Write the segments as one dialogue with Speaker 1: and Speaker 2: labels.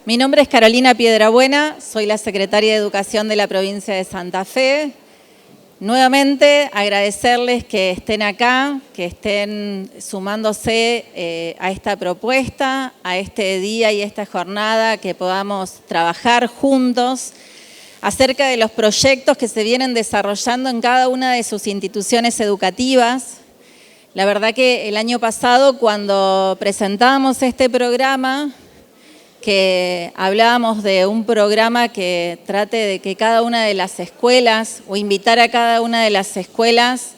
Speaker 1: Mi nombre es Carolina Piedrabuena, soy la secretaria de Educación de la provincia de Santa Fe. Nuevamente agradecerles que estén acá, que estén sumándose a esta propuesta, a este día y esta jornada, que podamos trabajar juntos acerca de los proyectos que se vienen desarrollando en cada una de sus instituciones educativas. La verdad que el año pasado, cuando presentábamos este programa, que hablábamos de un programa que trate de que cada una de las escuelas, o invitar a cada una de las escuelas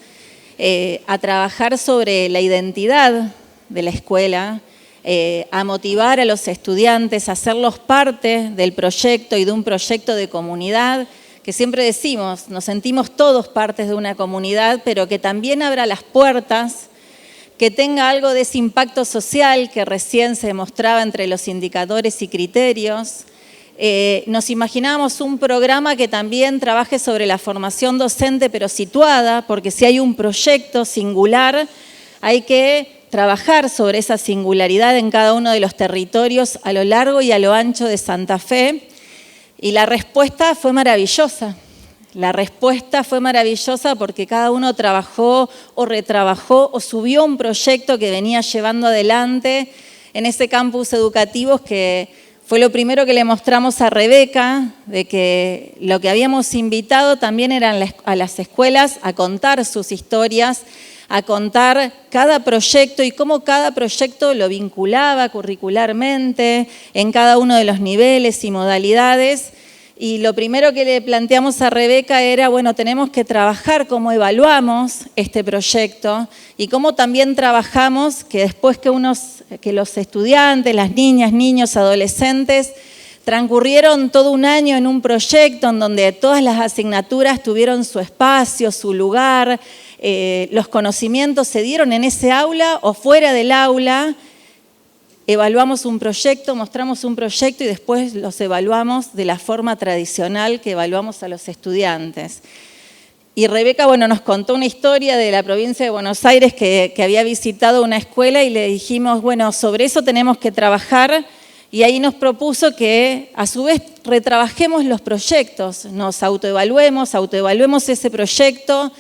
Speaker 1: a trabajar sobre la identidad de la escuela, a motivar a los estudiantes, a hacerlos parte del proyecto y de un proyecto de comunidad, que siempre decimos, nos sentimos todos partes de una comunidad, pero que también abra las puertas, que tenga algo de ese impacto social que recién se demostraba entre los indicadores y criterios. Nos imaginábamos un programa que también trabaje sobre la formación docente, pero situada, porque si hay un proyecto singular, hay que trabajar sobre esa singularidad en cada uno de los territorios a lo largo y a lo ancho de Santa Fe. Y la respuesta fue maravillosa. La respuesta fue maravillosa porque cada uno trabajó o retrabajó o subió un proyecto que venía llevando adelante en ese campus educativo, que fue lo primero que le mostramos a Rebeca, de que lo que habíamos invitado también eran a las escuelas a contar sus historias, a contar cada proyecto y cómo cada proyecto lo vinculaba curricularmente en cada uno de los niveles y modalidades. Y lo primero que le planteamos a Rebeca era, bueno, tenemos que trabajar cómo evaluamos este proyecto y cómo también trabajamos que después que los estudiantes, las niñas, niños, adolescentes, transcurrieron todo un año en un proyecto en donde todas las asignaturas tuvieron su espacio, su lugar, los conocimientos se dieron en ese aula o fuera del aula. Evaluamos un proyecto, mostramos un proyecto y después los evaluamos de la forma tradicional que evaluamos a los estudiantes. Y Rebeca, bueno, nos contó una historia de la provincia de Buenos Aires que había visitado una escuela y le dijimos, bueno, sobre eso tenemos que trabajar, y ahí nos propuso que a su vez retrabajemos los proyectos, nos autoevaluemos ese proyecto,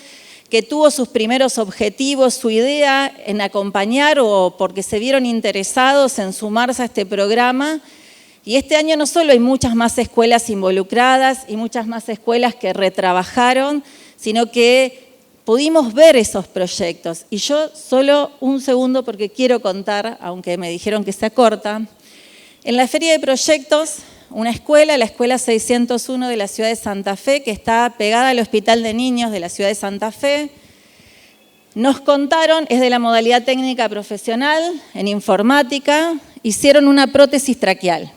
Speaker 1: que tuvo sus primeros objetivos, su idea en acompañar o porque se vieron interesados en sumarse a este programa. Y este año no solo hay muchas más escuelas involucradas y muchas más escuelas que retrabajaron, sino que pudimos ver esos proyectos. Y yo solo un segundo porque quiero contar, aunque me dijeron que sea corta. En la Feria de Proyectos, una escuela, la Escuela 601 de la ciudad de Santa Fe, que está pegada al Hospital de Niños de la ciudad de Santa Fe, nos contaron, es de la modalidad técnica profesional en informática, hicieron una prótesis traqueal.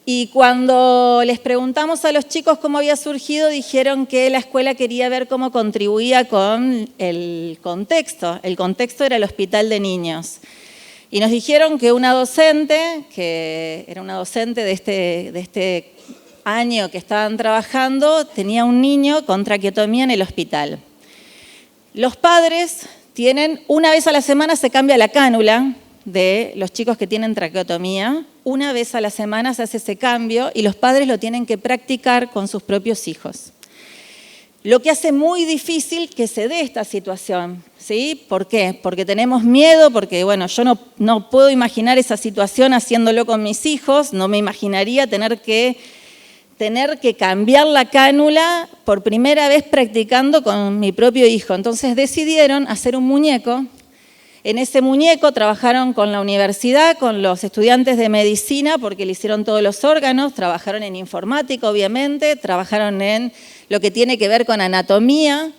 Speaker 1: Y cuando les preguntamos a los chicos cómo había surgido, dijeron que la escuela quería ver cómo contribuía con el contexto. El contexto era el Hospital de Niños. Y nos dijeron que una docente, que era una docente de este año que estaban trabajando, tenía un niño con traqueotomía en el hospital. Los padres tienen, una vez a la semana se cambia la cánula de los chicos que tienen traqueotomía, una vez a la semana se hace ese cambio y los padres lo tienen que practicar con sus propios hijos. Lo que hace muy difícil que se dé esta situación, ¿sí? ¿Por qué? Porque tenemos miedo, porque bueno, yo no puedo imaginar esa situación haciéndolo con mis hijos, no me imaginaría tener que cambiar la cánula por primera vez practicando con mi propio hijo. Entonces decidieron hacer un muñeco. En ese muñeco trabajaron con la universidad, con los estudiantes de medicina, porque le hicieron todos los órganos, trabajaron en informática, obviamente, trabajaron en lo que tiene que ver con anatomía,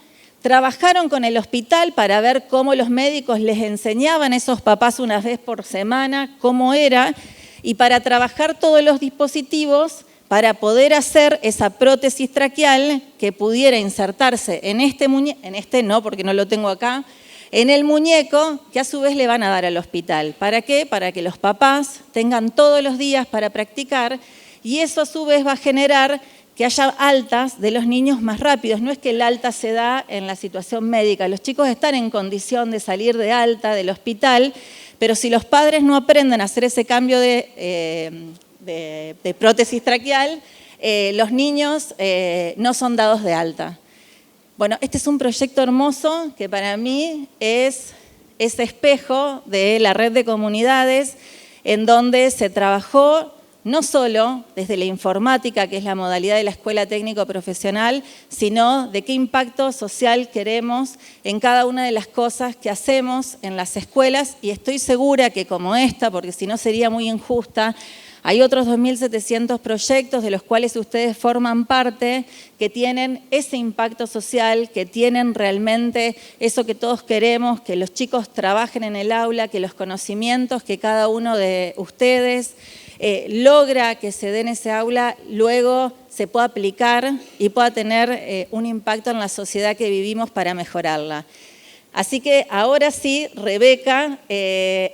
Speaker 1: trabajaron con el hospital para ver cómo los médicos les enseñaban a esos papás una vez por semana cómo era, y para trabajar todos los dispositivos para poder hacer esa prótesis traqueal que pudiera insertarse en no, porque no lo tengo acá, en el muñeco, que a su vez le van a dar al hospital. ¿Para qué? Para que los papás tengan todos los días para practicar, y eso a su vez va a generar que haya altas de los niños más rápidos. No es que el alta se da en la situación médica, los chicos están en condición de salir de alta del hospital, pero si los padres no aprenden a hacer ese cambio de de prótesis traqueal, los niños no son dados de alta. Bueno, este es un proyecto hermoso que para mí es ese espejo de la red de comunidades en donde se trabajó no solo desde la informática, que es la modalidad de la escuela técnico profesional, sino de qué impacto social queremos en cada una de las cosas que hacemos en las escuelas, y estoy segura que como esta, porque si no sería muy injusta, hay otros 2.700 proyectos de los cuales ustedes forman parte que tienen ese impacto social, que tienen realmente eso que todos queremos, que los chicos trabajen en el aula, que los conocimientos que cada uno de ustedes logra que se dé en ese aula, luego se pueda aplicar y pueda tener un impacto en la sociedad que vivimos para mejorarla. Así que ahora sí, Rebeca,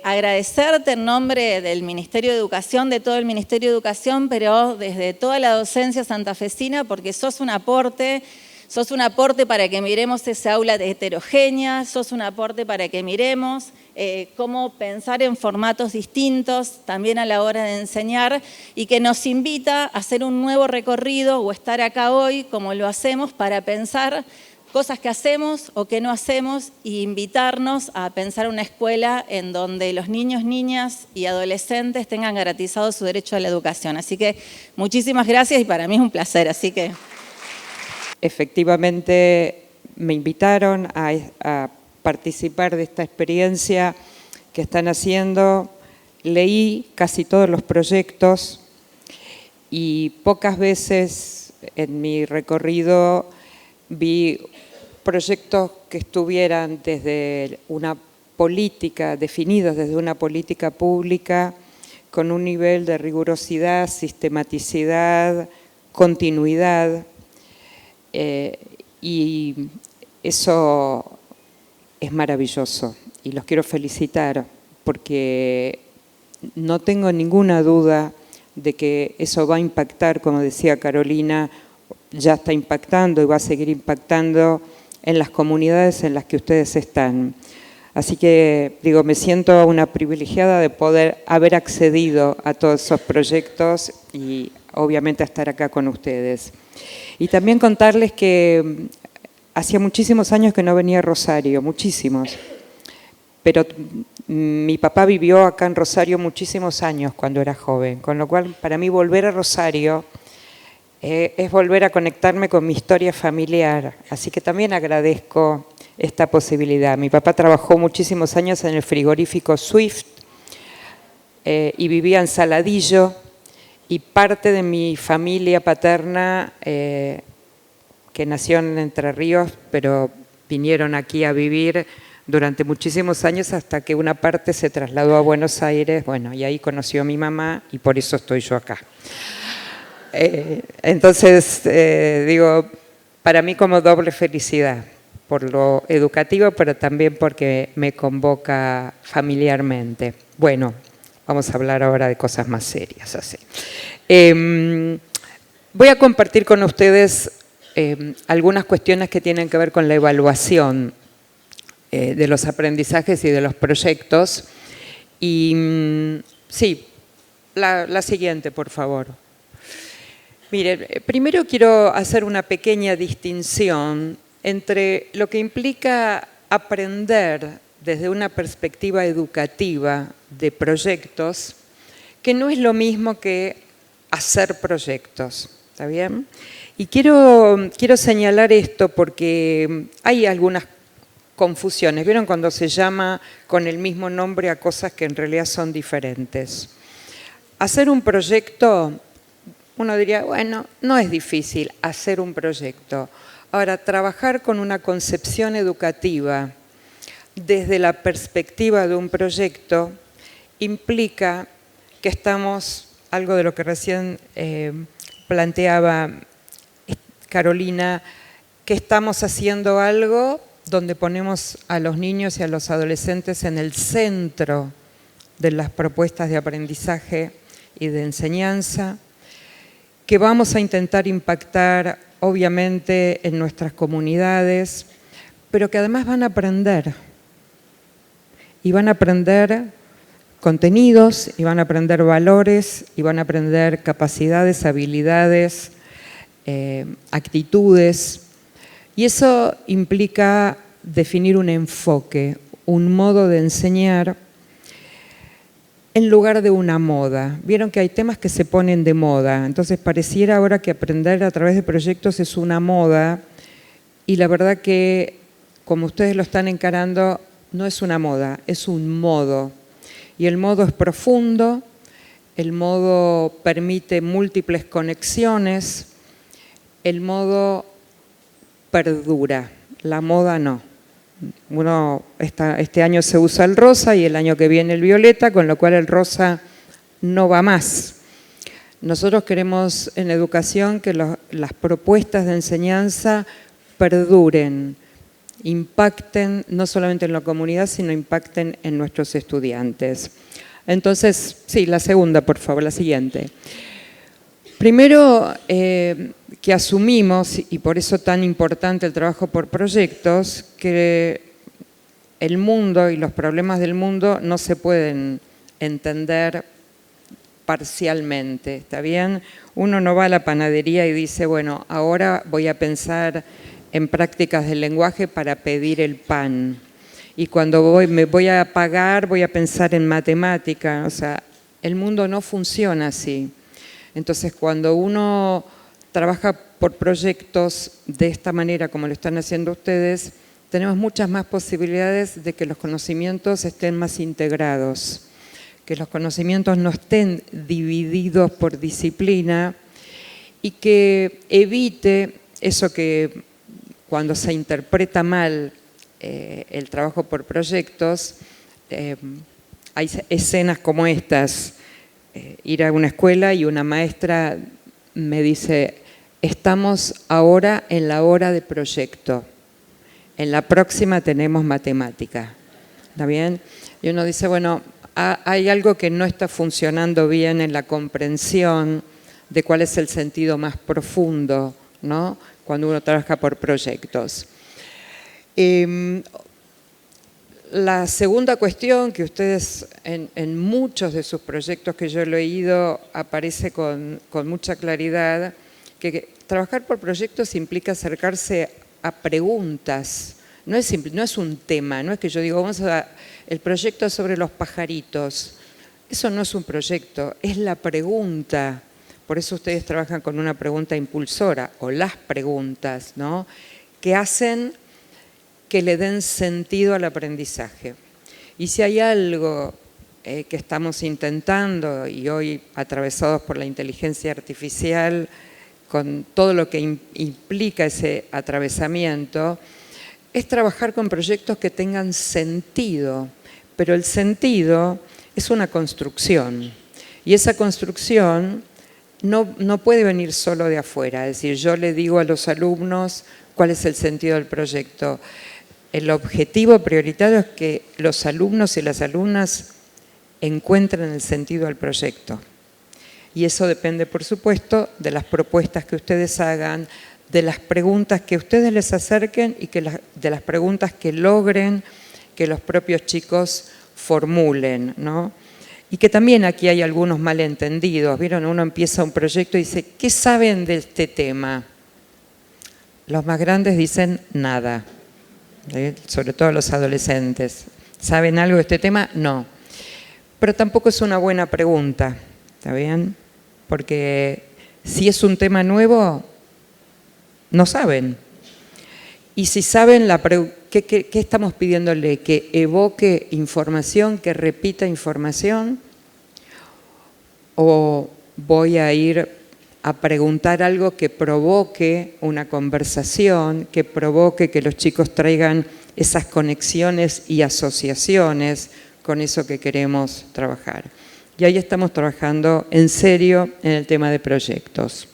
Speaker 1: agradecerte en nombre del Ministerio de Educación, de todo el Ministerio de Educación, pero desde toda la docencia santafesina, porque sos un aporte para que miremos esa aula heterogénea, sos un aporte para que miremos cómo pensar en formatos distintos también a la hora de enseñar, y que nos invita a hacer un nuevo recorrido o estar acá hoy como lo hacemos para pensar cosas que hacemos o que no hacemos, e invitarnos a pensar una escuela en donde los niños, niñas y adolescentes tengan garantizado su derecho a la educación. Así que muchísimas gracias y para mí es un placer. Así que
Speaker 2: efectivamente me invitaron a participar de esta experiencia que están haciendo. Leí casi todos los proyectos y pocas veces en mi recorrido vi proyectos que estuvieran desde una política, definidos desde una política pública, con un nivel de rigurosidad, sistematicidad, continuidad, y eso es maravilloso y los quiero felicitar porque no tengo ninguna duda de que eso va a impactar, como decía Carolina, ya está impactando y va a seguir impactando en las comunidades en las que ustedes están. Así que, digo, me siento una privilegiada de poder haber accedido a todos esos proyectos y obviamente a estar acá con ustedes. Y también contarles que hacía muchísimos años que no venía a Rosario, muchísimos. Pero mi papá vivió acá en Rosario muchísimos años cuando era joven, con lo cual para mí volver a Rosario es volver a conectarme con mi historia familiar, así que también agradezco esta posibilidad. Mi papá trabajó muchísimos años en el frigorífico Swift y vivía en Saladillo, y parte de mi familia paterna, que nació en Entre Ríos, pero vinieron aquí a vivir durante muchísimos años hasta que una parte se trasladó a Buenos Aires, bueno, y ahí conoció a mi mamá y por eso estoy yo acá. Entonces, digo, para mí como doble felicidad, por lo educativo, pero también porque me convoca familiarmente. Bueno, vamos a hablar ahora de cosas más serias, así. Voy a compartir con ustedes algunas cuestiones que tienen que ver con la evaluación de los aprendizajes y de los proyectos. Y sí, la siguiente, por favor. Miren, primero quiero hacer una pequeña distinción entre lo que implica aprender desde una perspectiva educativa de proyectos, que no es lo mismo que hacer proyectos, ¿está bien? Y quiero señalar esto porque hay algunas confusiones. ¿Vieron cuando se llama con el mismo nombre a cosas que en realidad son diferentes? Hacer un proyecto, uno diría, bueno, no es difícil hacer un proyecto. Ahora, trabajar con una concepción educativa desde la perspectiva de un proyecto implica que estamos, algo de lo que recién planteaba Carolina, que estamos haciendo algo donde ponemos a los niños y a los adolescentes en el centro de las propuestas de aprendizaje y de enseñanza, que vamos a intentar impactar obviamente en nuestras comunidades, pero que además van a aprender. Y van a aprender contenidos y van a aprender valores y van a aprender capacidades, habilidades, actitudes. Y eso implica definir un enfoque, un modo de enseñar en lugar de una moda. Vieron que hay temas que se ponen de moda, entonces pareciera ahora que aprender a través de proyectos es una moda y la verdad que, como ustedes lo están encarando, no es una moda, es un modo. Y el modo es profundo, el modo permite múltiples conexiones, el modo perdura, la moda no. Este año se usa el rosa y el año que viene el violeta, con lo cual el rosa no va más. Nosotros queremos en educación que las propuestas de enseñanza perduren, impacten no solamente en la comunidad, sino impacten en nuestros estudiantes. Entonces, sí, la segunda, por favor, la siguiente. Primero, que asumimos, y por eso tan importante el trabajo por proyectos, que el mundo y los problemas del mundo no se pueden entender parcialmente, ¿está bien? Uno no va a la panadería y dice, bueno, ahora voy a pensar en prácticas del lenguaje para pedir el pan. Y cuando me voy a pagar, voy a pensar en matemática. O sea, el mundo no funciona así. Entonces, cuando uno trabaja por proyectos de esta manera, como lo están haciendo ustedes, tenemos muchas más posibilidades de que los conocimientos estén más integrados, que los conocimientos no estén divididos por disciplina y que evite eso que cuando se interpreta mal el trabajo por proyectos, hay escenas como estas. Ir a una escuela y una maestra me dice, estamos ahora en la hora de proyecto, en la próxima tenemos matemática, ¿está bien? Y uno dice, bueno, hay algo que no está funcionando bien en la comprensión de cuál es el sentido más profundo, ¿no? Cuando uno trabaja por proyectos. La segunda cuestión que ustedes en muchos de sus proyectos que yo he leído aparece con mucha claridad, que trabajar por proyectos implica acercarse a preguntas, no es un tema, no es que yo digo el proyecto sobre los pajaritos, eso no es un proyecto, es la pregunta, por eso ustedes trabajan con una pregunta impulsora o las preguntas, ¿no? Que hacen que le den sentido al aprendizaje. Y si hay algo que estamos intentando, y hoy atravesados por la inteligencia artificial, con todo lo que implica ese atravesamiento, es trabajar con proyectos que tengan sentido, pero el sentido es una construcción, y esa construcción no puede venir solo de afuera, es decir, yo le digo a los alumnos cuál es el sentido del proyecto. El objetivo prioritario es que los alumnos y las alumnas encuentren el sentido del proyecto. Y eso depende, por supuesto, de las propuestas que ustedes hagan, de las preguntas que ustedes les acerquen y de las preguntas que logren que los propios chicos formulen, ¿no? Y que también aquí hay algunos malentendidos. ¿Vieron? Uno empieza un proyecto y dice, ¿qué saben de este tema? Los más grandes dicen nada. Sobre todo los adolescentes. ¿Saben algo de este tema? No. Pero tampoco es una buena pregunta, ¿está bien? Porque si es un tema nuevo, no saben. Y si saben, ¿qué estamos pidiéndole? Que evoque información, que repita información, o voy a ir a preguntar algo que provoque una conversación, que provoque que los chicos traigan esas conexiones y asociaciones con eso que queremos trabajar. Y ahí estamos trabajando en serio en el tema de proyectos.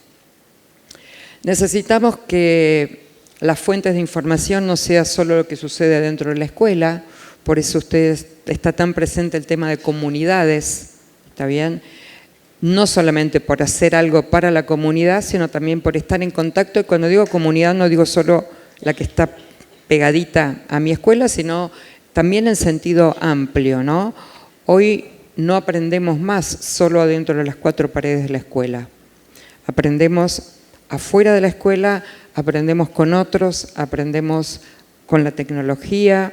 Speaker 2: Necesitamos que las fuentes de información no sea solo lo que sucede dentro de la escuela, por eso está tan presente el tema de comunidades, ¿está bien? No solamente por hacer algo para la comunidad, sino también por estar en contacto. Y cuando digo comunidad no digo solo la que está pegadita a mi escuela, sino también en sentido amplio, ¿no? Hoy no aprendemos más solo adentro de las 4 paredes de la escuela. Aprendemos afuera de la escuela, aprendemos con otros, aprendemos con la tecnología.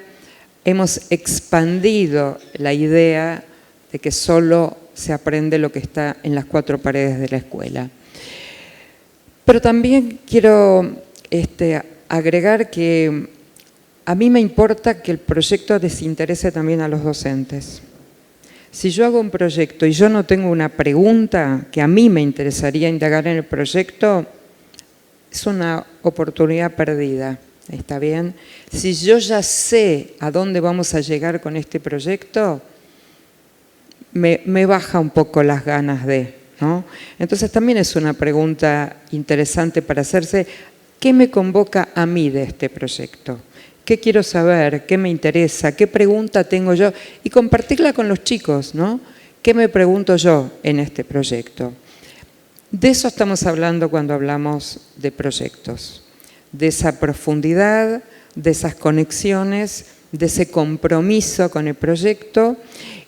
Speaker 2: Hemos expandido la idea de que solo se aprende lo que está en las 4 paredes de la escuela. Pero también quiero agregar que a mí me importa que el proyecto les interese también a los docentes. Si yo hago un proyecto y yo no tengo una pregunta que a mí me interesaría indagar en el proyecto, es una oportunidad perdida, ¿está bien? Si yo ya sé a dónde vamos a llegar con este proyecto, me baja un poco las ganas de, ¿no? Entonces también es una pregunta interesante para hacerse. ¿Qué me convoca a mí de este proyecto? ¿Qué quiero saber? ¿Qué me interesa? ¿Qué pregunta tengo yo? Y compartirla con los chicos, ¿no? ¿Qué me pregunto yo en este proyecto? De eso estamos hablando cuando hablamos de proyectos, de esa profundidad, de esas conexiones, de ese compromiso con el proyecto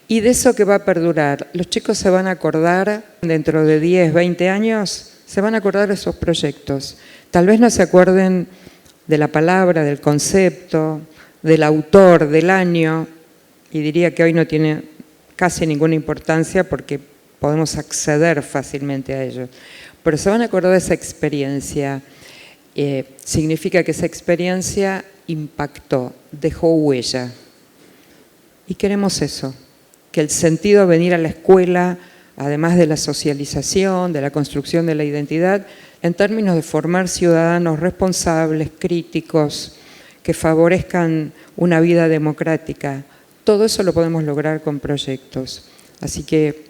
Speaker 2: y de eso que va a perdurar. Los chicos se van a acordar dentro de 10, 20 años, se van a acordar de esos proyectos. Tal vez no se acuerden de la palabra, del concepto, del autor, del año, y diría que hoy no tiene casi ninguna importancia porque podemos acceder fácilmente a ello. Pero se van a acordar de esa experiencia. Significa que esa experiencia impactó, dejó huella. Y queremos eso, que el sentido de venir a la escuela, además de la socialización, de la construcción de la identidad, en términos de formar ciudadanos responsables, críticos, que favorezcan una vida democrática. Todo eso lo podemos lograr con proyectos. Así que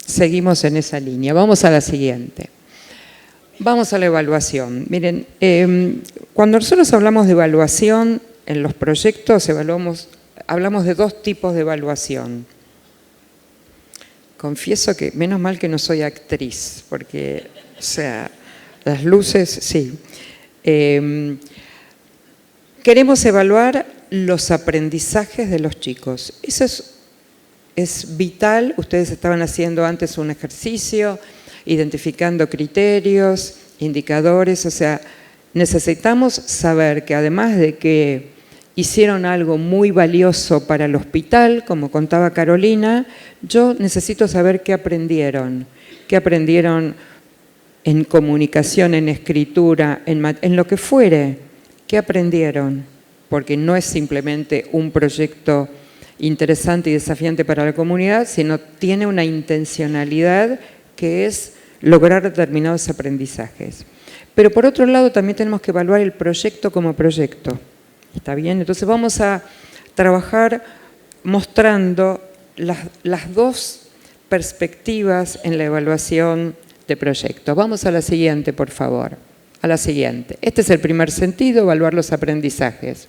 Speaker 2: seguimos en esa línea. Vamos a la siguiente. Vamos a la evaluación. Miren, cuando nosotros hablamos de evaluación en los proyectos, hablamos de 2 tipos de evaluación. Confieso que menos mal que no soy actriz, porque, o sea, las luces, sí. Queremos evaluar los aprendizajes de los chicos. Eso es vital. Ustedes estaban haciendo antes un ejercicio, identificando criterios, indicadores. O sea, necesitamos saber que además de que hicieron algo muy valioso para el hospital, como contaba Carolina, yo necesito saber qué aprendieron en comunicación, en escritura, en lo que fuere, qué aprendieron, porque no es simplemente un proyecto interesante y desafiante para la comunidad, sino tiene una intencionalidad que es lograr determinados aprendizajes. Pero por otro lado también tenemos que evaluar el proyecto como proyecto. ¿Está bien? Entonces vamos a trabajar mostrando las 2 perspectivas en la evaluación de proyectos. Vamos a la siguiente, por favor. A la siguiente. Este es el primer sentido, evaluar los aprendizajes.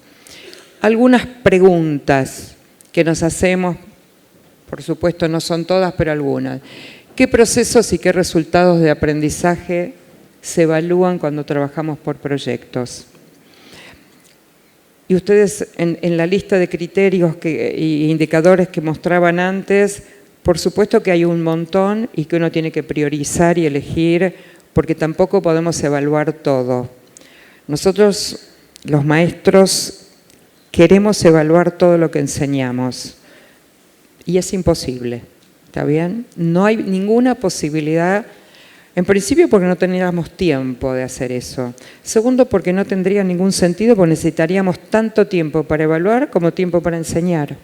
Speaker 2: Algunas preguntas que nos hacemos, por supuesto no son todas, pero algunas. ¿Qué procesos y qué resultados de aprendizaje se evalúan cuando trabajamos por proyectos? Y ustedes en la lista de criterios e indicadores que mostraban antes, por supuesto que hay un montón y que uno tiene que priorizar y elegir, porque tampoco podemos evaluar todo. Nosotros, los maestros, queremos evaluar todo lo que enseñamos y es imposible, ¿está bien? No hay ninguna posibilidad. En principio porque no tendríamos tiempo de hacer eso. Segundo porque no tendría ningún sentido porque necesitaríamos tanto tiempo para evaluar como tiempo para enseñar.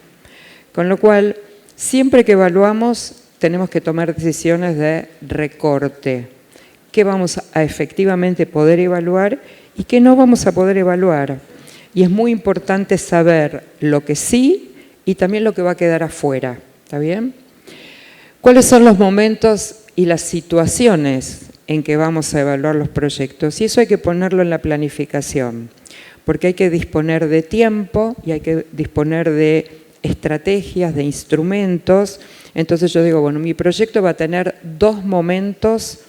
Speaker 2: Con lo cual, siempre que evaluamos tenemos que tomar decisiones de recorte. ¿Qué vamos a efectivamente poder evaluar y qué no vamos a poder evaluar? Y es muy importante saber lo que sí y también lo que va a quedar afuera. ¿Está bien? ¿Cuáles son los momentos y las situaciones en que vamos a evaluar los proyectos? Y eso hay que ponerlo en la planificación, porque hay que disponer de tiempo y hay que disponer de estrategias, de instrumentos. Entonces yo digo, bueno, mi proyecto va a tener 2 momentos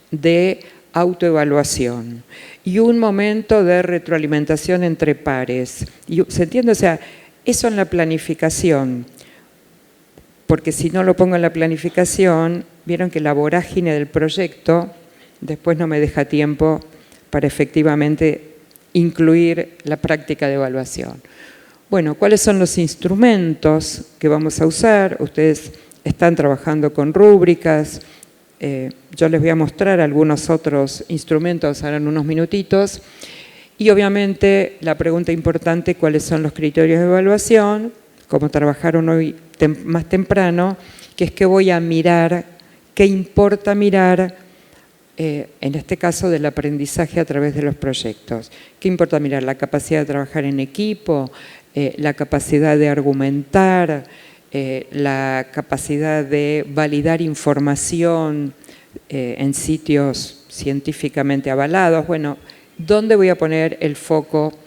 Speaker 2: de autoevaluación y un momento de retroalimentación entre pares. ¿Se entiende? O sea, eso en la planificación. porque si no lo pongo en la planificación, vieron que la vorágine del proyecto después no me deja tiempo para efectivamente incluir la práctica de evaluación. Bueno, ¿cuáles son los instrumentos que vamos a usar? Ustedes están trabajando con rúbricas. Yo les voy a mostrar algunos otros instrumentos ahora en unos minutitos. Y obviamente la pregunta importante, ¿cuáles son los criterios de evaluación? Como trabajaron hoy más temprano, que es que voy a mirar, qué importa mirar, en este caso del aprendizaje a través de los proyectos. ¿Qué importa mirar? La capacidad de trabajar en equipo, la capacidad de argumentar, la capacidad de validar información en sitios científicamente avalados. Bueno, ¿dónde voy a poner el foco?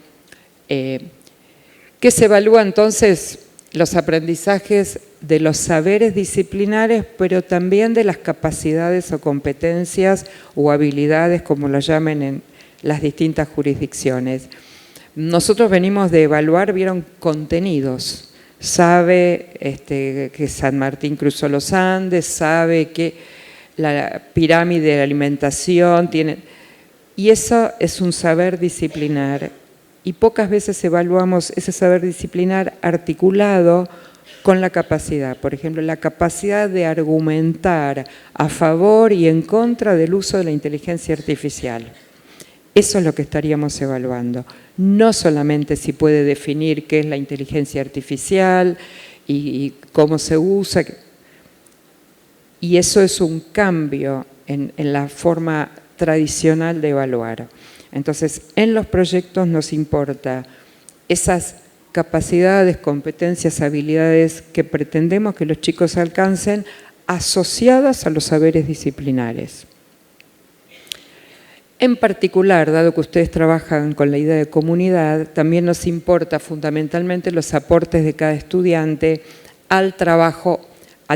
Speaker 2: ¿Qué se evalúa entonces? Los aprendizajes de los saberes disciplinares, pero también de las capacidades o competencias o habilidades, como lo llamen en las distintas jurisdicciones. Nosotros venimos de evaluar, vieron, contenidos. Sabe que San Martín cruzó los Andes, sabe que la pirámide de la alimentación tiene... Y eso es un saber disciplinar. Y pocas veces evaluamos ese saber disciplinar articulado con la capacidad. Por ejemplo, la capacidad de argumentar a favor y en contra del uso de la inteligencia artificial. Eso es lo que estaríamos evaluando. No solamente si puede definir qué es la inteligencia artificial y cómo se usa. Y eso es un cambio en la forma tradicional de evaluar. Entonces, en los proyectos nos importa esas capacidades, competencias, habilidades que pretendemos que los chicos alcancen asociadas a los saberes disciplinares. En particular, dado que ustedes trabajan con la idea de comunidad, también nos importa fundamentalmente los aportes de cada estudiante al trabajo,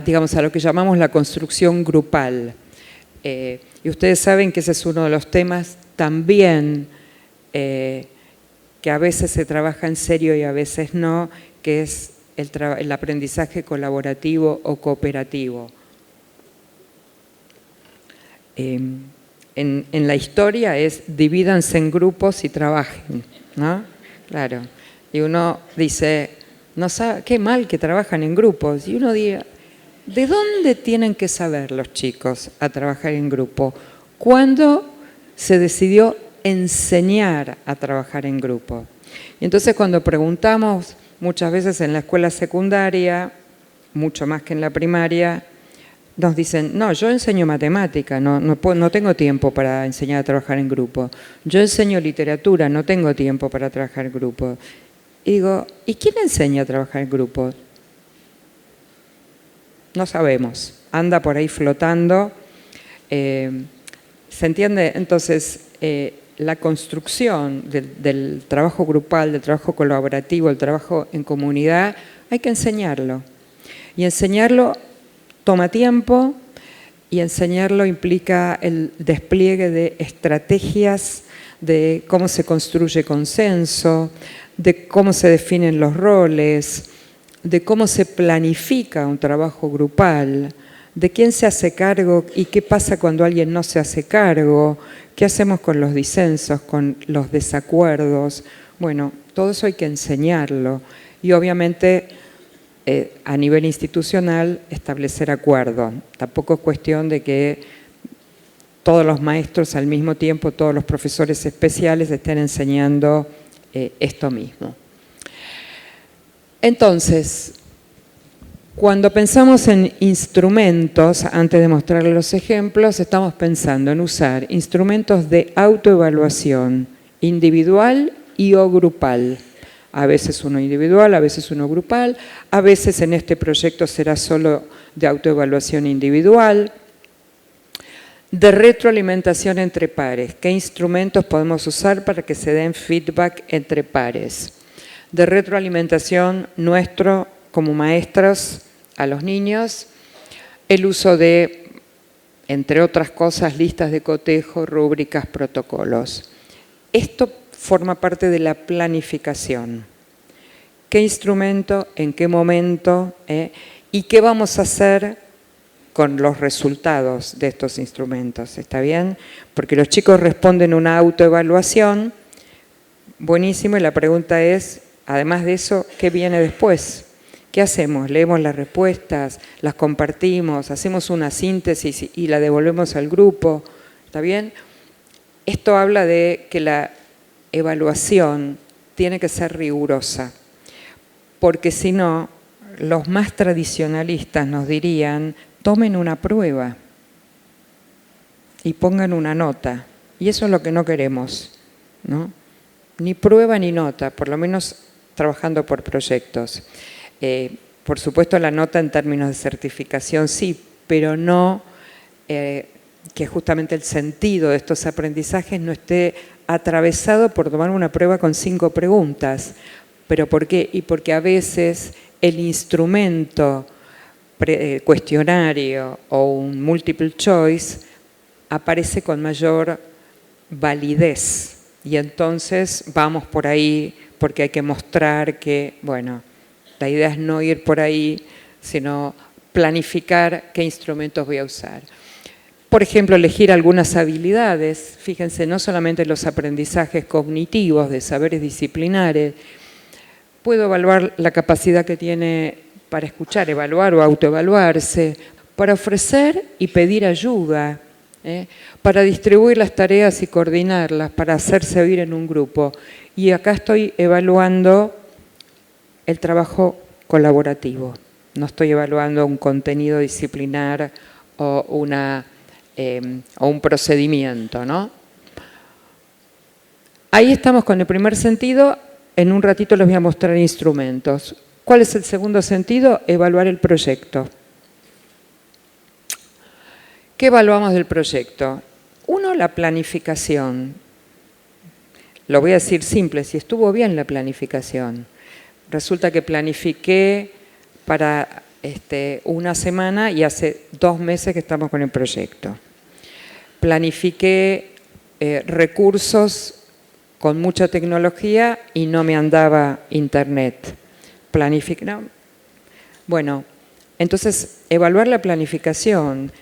Speaker 2: digamos, a lo que llamamos la construcción grupal. Y ustedes saben que ese es uno de los temas también que a veces se trabaja en serio y a veces no, que es el aprendizaje colaborativo o cooperativo. En la historia es divídanse en grupos y trabajen, ¿no? Claro. Y uno dice, no sabe, qué mal que trabajan en grupos. Y uno dice, ¿de dónde tienen que saber los chicos a trabajar en grupo? ¿Cuándo se decidió enseñar a trabajar en grupo? Y entonces cuando preguntamos, muchas veces en la escuela secundaria, mucho más que en la primaria, nos dicen, no, yo enseño matemática, no tengo tiempo para enseñar a trabajar en grupo. Yo enseño literatura, no tengo tiempo para trabajar en grupo. Y digo, ¿y quién enseña a trabajar en grupo? No sabemos, anda por ahí flotando. ¿Se entiende? Entonces, la construcción del trabajo grupal, del trabajo colaborativo, el trabajo en comunidad, hay que enseñarlo. Y enseñarlo toma tiempo y enseñarlo implica el despliegue de estrategias, de cómo se construye consenso, de cómo se definen los roles, de cómo se planifica un trabajo grupal, de quién se hace cargo y qué pasa cuando alguien no se hace cargo, qué hacemos con los disensos, con los desacuerdos. Bueno, todo eso hay que enseñarlo y obviamente a nivel institucional establecer acuerdos. Tampoco es cuestión de que todos los maestros al mismo tiempo, todos los profesores especiales estén enseñando esto mismo. Entonces, cuando pensamos en instrumentos, antes de mostrarles los ejemplos, estamos pensando en usar instrumentos de autoevaluación individual y o grupal. A veces uno individual, a veces uno grupal, a veces en este proyecto será solo de autoevaluación individual. De retroalimentación entre pares. ¿Qué instrumentos podemos usar para que se den feedback entre pares? De retroalimentación nuestro como maestros a los niños, el uso de, entre otras cosas, listas de cotejo, rúbricas, protocolos. Esto forma parte de la planificación. ¿Qué instrumento, en qué momento? ¿Y qué vamos a hacer con los resultados de estos instrumentos? ¿Está bien? Porque los chicos responden una autoevaluación, buenísimo, y la pregunta es, además de eso, ¿qué viene después? ¿Qué hacemos? ¿Leemos las respuestas? ¿Las compartimos? ¿Hacemos una síntesis y la devolvemos al grupo? ¿Está bien? Esto habla de que la evaluación tiene que ser rigurosa, porque si no, los más tradicionalistas nos dirían, tomen una prueba y pongan una nota. Y eso es lo que no queremos, ¿no? Ni prueba ni nota, por lo menos trabajando por proyectos. Por supuesto, la nota en términos de certificación sí, pero no que justamente el sentido de estos aprendizajes no esté atravesado por tomar una prueba con 5 preguntas. ¿Pero por qué? Y porque a veces el instrumento cuestionario o un multiple choice aparece con mayor validez. Y entonces vamos por ahí porque hay que mostrar que, bueno, la idea es no ir por ahí, sino planificar qué instrumentos voy a usar. Por ejemplo, elegir algunas habilidades. Fíjense, no solamente los aprendizajes cognitivos de saberes disciplinares. Puedo evaluar la capacidad que tiene para escuchar, evaluar o autoevaluarse, para ofrecer y pedir ayuda, para distribuir las tareas y coordinarlas, para hacerse oír en un grupo. Y acá estoy evaluando el trabajo colaborativo. No estoy evaluando un contenido disciplinar o un procedimiento, ¿no? Ahí estamos con el primer sentido. En un ratito les voy a mostrar instrumentos. ¿Cuál es el segundo sentido? Evaluar el proyecto. ¿Qué evaluamos del proyecto? Uno, la planificación. Lo voy a decir simple, si estuvo bien la planificación. Resulta que planifiqué para una semana y hace 2 meses que estamos con el proyecto. Planifiqué recursos con mucha tecnología y no me andaba internet. No. Bueno, entonces evaluar la planificación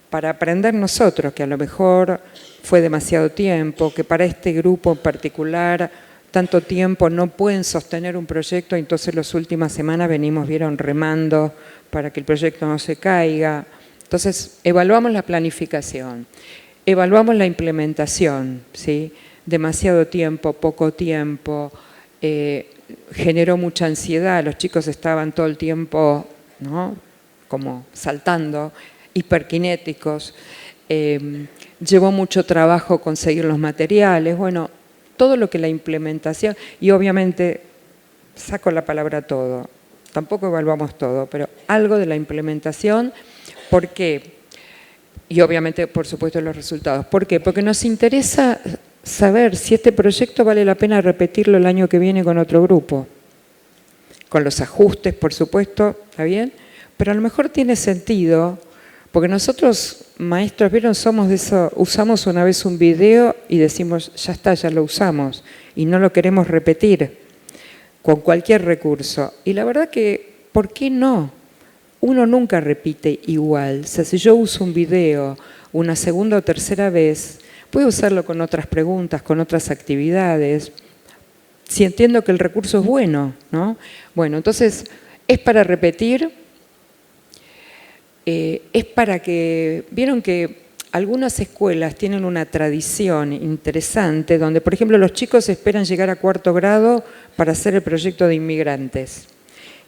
Speaker 2: para aprender nosotros, que a lo mejor fue demasiado tiempo, que para este grupo en particular tanto tiempo no pueden sostener un proyecto, entonces las últimas semanas vieron remando para que el proyecto no se caiga. Entonces evaluamos la planificación, evaluamos la implementación, ¿sí? Demasiado tiempo, poco tiempo, generó mucha ansiedad, los chicos estaban todo el tiempo, ¿no?, como saltando, hiperkinéticos, llevó mucho trabajo conseguir los materiales, bueno, todo lo que la implementación, y obviamente saco la palabra todo, tampoco evaluamos todo, pero algo de la implementación, ¿por qué? Y obviamente, por supuesto, los resultados. ¿Por qué? Porque nos interesa saber si este proyecto vale la pena repetirlo el año que viene con otro grupo. Con los ajustes, por supuesto, ¿está bien? Pero a lo mejor tiene sentido, porque nosotros, maestros, ¿vieron? Somos de eso, usamos una vez un video y decimos, ya está, ya lo usamos, y no lo queremos repetir con cualquier recurso. Y la verdad que, ¿por qué no? Uno nunca repite igual. O sea, si yo uso un video una segunda o tercera vez, puedo usarlo con otras preguntas, con otras actividades, si entiendo que el recurso es bueno, ¿no? Bueno, entonces, es para repetir, es para que, vieron que algunas escuelas tienen una tradición interesante donde, por ejemplo, los chicos esperan llegar a 4º grado para hacer el proyecto de inmigrantes.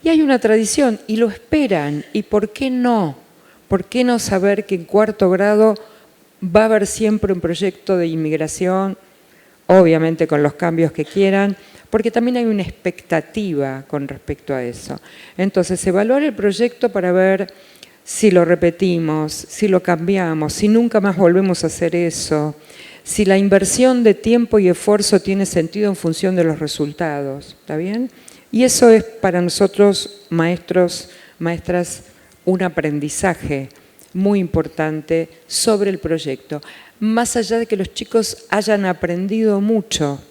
Speaker 2: Y hay una tradición y lo esperan. ¿Y por qué no? ¿Por qué no saber que en 4º grado va a haber siempre un proyecto de inmigración, obviamente con los cambios que quieran, porque también hay una expectativa con respecto a eso? Entonces, evaluar el proyecto para ver si lo repetimos, si lo cambiamos, si nunca más volvemos a hacer eso, si la inversión de tiempo y esfuerzo tiene sentido en función de los resultados, ¿está bien? Y eso es para nosotros, maestros, maestras, un aprendizaje muy importante sobre el proyecto. Más allá de que los chicos hayan aprendido mucho,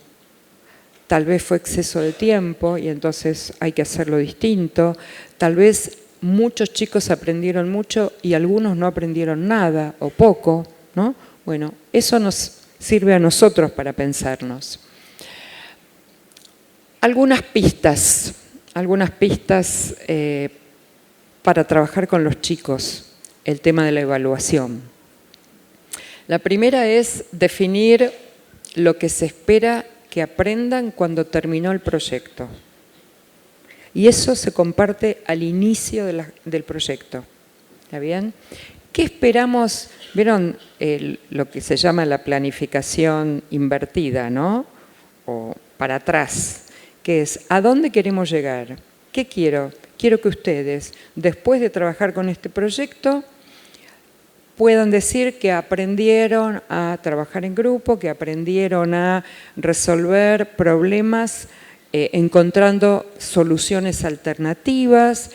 Speaker 2: tal vez fue exceso de tiempo y entonces hay que hacerlo distinto, tal vez muchos chicos aprendieron mucho y algunos no aprendieron nada o poco, ¿no? Bueno, eso nos sirve a nosotros para pensarnos. Algunas pistas para trabajar con los chicos, el tema de la evaluación. La primera es definir lo que se espera que aprendan cuando terminó el proyecto. Y eso se comparte al inicio del proyecto. ¿Está bien? ¿Qué esperamos? ¿Vieron lo que se llama la planificación invertida, ¿no? O para atrás, que es ¿a dónde queremos llegar? ¿Qué quiero? Quiero que ustedes, después de trabajar con este proyecto, puedan decir que aprendieron a trabajar en grupo, que aprendieron a resolver problemas encontrando soluciones alternativas.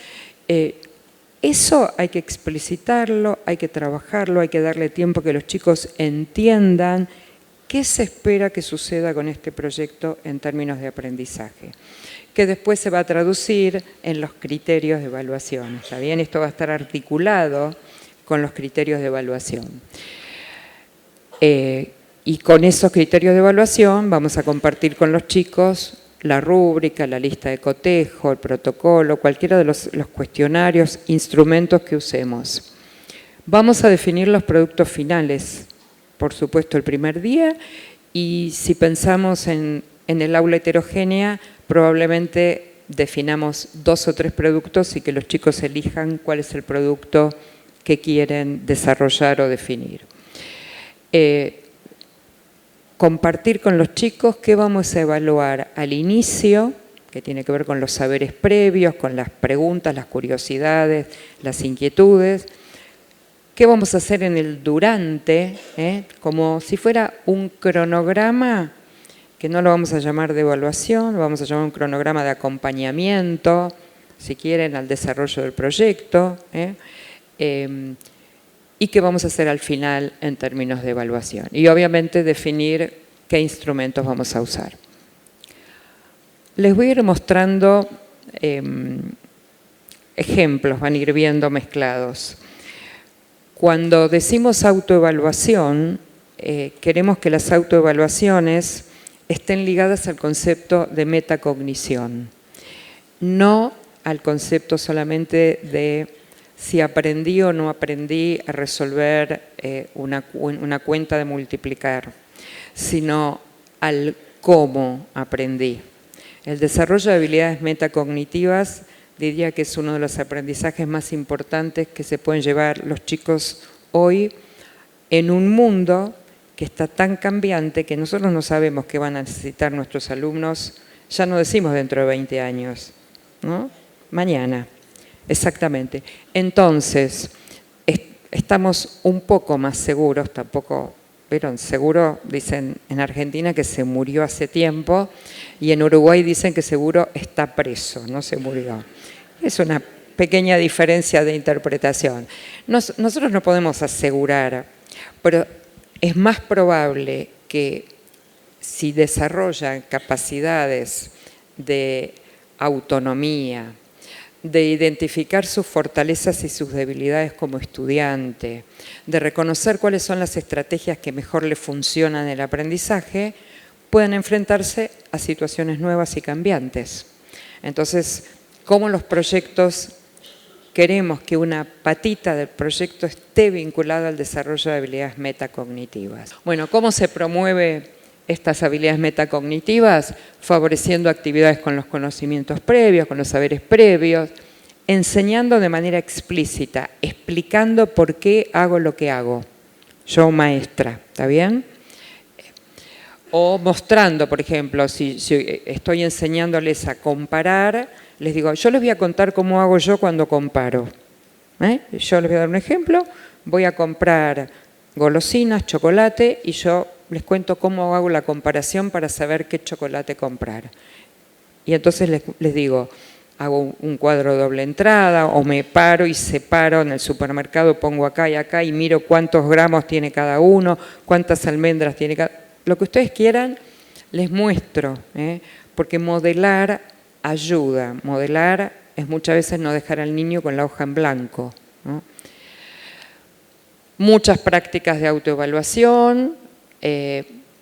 Speaker 2: Eso hay que explicitarlo, hay que trabajarlo, hay que darle tiempo que los chicos entiendan qué se espera que suceda con este proyecto en términos de aprendizaje, que después se va a traducir en los criterios de evaluación. ¿Está bien? Esto va a estar articulado con los criterios de evaluación. Y con esos criterios de evaluación vamos a compartir con los chicos la rúbrica, la lista de cotejo, el protocolo, cualquiera de los cuestionarios, instrumentos que usemos. Vamos a definir los productos finales, por supuesto, el primer día, y si pensamos en el aula heterogénea, probablemente definamos 2 o 3 productos y que los chicos elijan cuál es el producto que quieren desarrollar o definir. Compartir con los chicos qué vamos a evaluar al inicio, que tiene que ver con los saberes previos, con las preguntas, las curiosidades, las inquietudes. ¿Qué vamos a hacer en el durante? Como si fuera un cronograma, que no lo vamos a llamar de evaluación, lo vamos a llamar un cronograma de acompañamiento, si quieren, al desarrollo del proyecto. Y qué vamos a hacer al final en términos de evaluación. Y obviamente definir qué instrumentos vamos a usar. Les voy a ir mostrando ejemplos, van a ir viendo mezclados. Cuando decimos autoevaluación, queremos que las autoevaluaciones estén ligadas al concepto de metacognición, no al concepto solamente de si aprendí o no aprendí a resolver una cuenta de multiplicar, sino al cómo aprendí. El desarrollo de habilidades metacognitivas diría que es uno de los aprendizajes más importantes que se pueden llevar los chicos hoy en un mundo que está tan cambiante que nosotros no sabemos qué van a necesitar nuestros alumnos, ya no decimos dentro de 20 años, ¿no? Mañana. Exactamente. Entonces, estamos un poco más seguros, tampoco, ¿vieron? Seguro dicen en Argentina que se murió hace tiempo y en Uruguay dicen que seguro está preso, no se murió. Es una pequeña diferencia de interpretación. Nosotros no podemos asegurar, pero es más probable que si desarrollan capacidades de autonomía, de identificar sus fortalezas y sus debilidades como estudiante, de reconocer cuáles son las estrategias que mejor le funcionan en el aprendizaje, pueden enfrentarse a situaciones nuevas y cambiantes. Entonces, ¿cómo los proyectos queremos que una patita del proyecto esté vinculada al desarrollo de habilidades metacognitivas? Bueno, ¿cómo se promueve estas habilidades metacognitivas? Favoreciendo actividades con los conocimientos previos, con los saberes previos, enseñando de manera explícita, explicando por qué hago lo que hago. Yo, maestra, ¿está bien? O mostrando, por ejemplo, si estoy enseñándoles a comparar, les digo, yo les voy a contar cómo hago yo cuando comparo. Yo les voy a dar un ejemplo, voy a comprar golosinas, chocolate, y yo les cuento cómo hago la comparación para saber qué chocolate comprar. Y entonces les digo, hago un cuadro de doble entrada, o me paro y separo en el supermercado, pongo acá y miro cuántos gramos tiene cada uno, cuántas almendras tiene cada... Lo que ustedes quieran, les muestro, porque modelar ayuda, modelar es muchas veces no dejar al niño con la hoja en blanco, ¿no? Muchas prácticas de autoevaluación,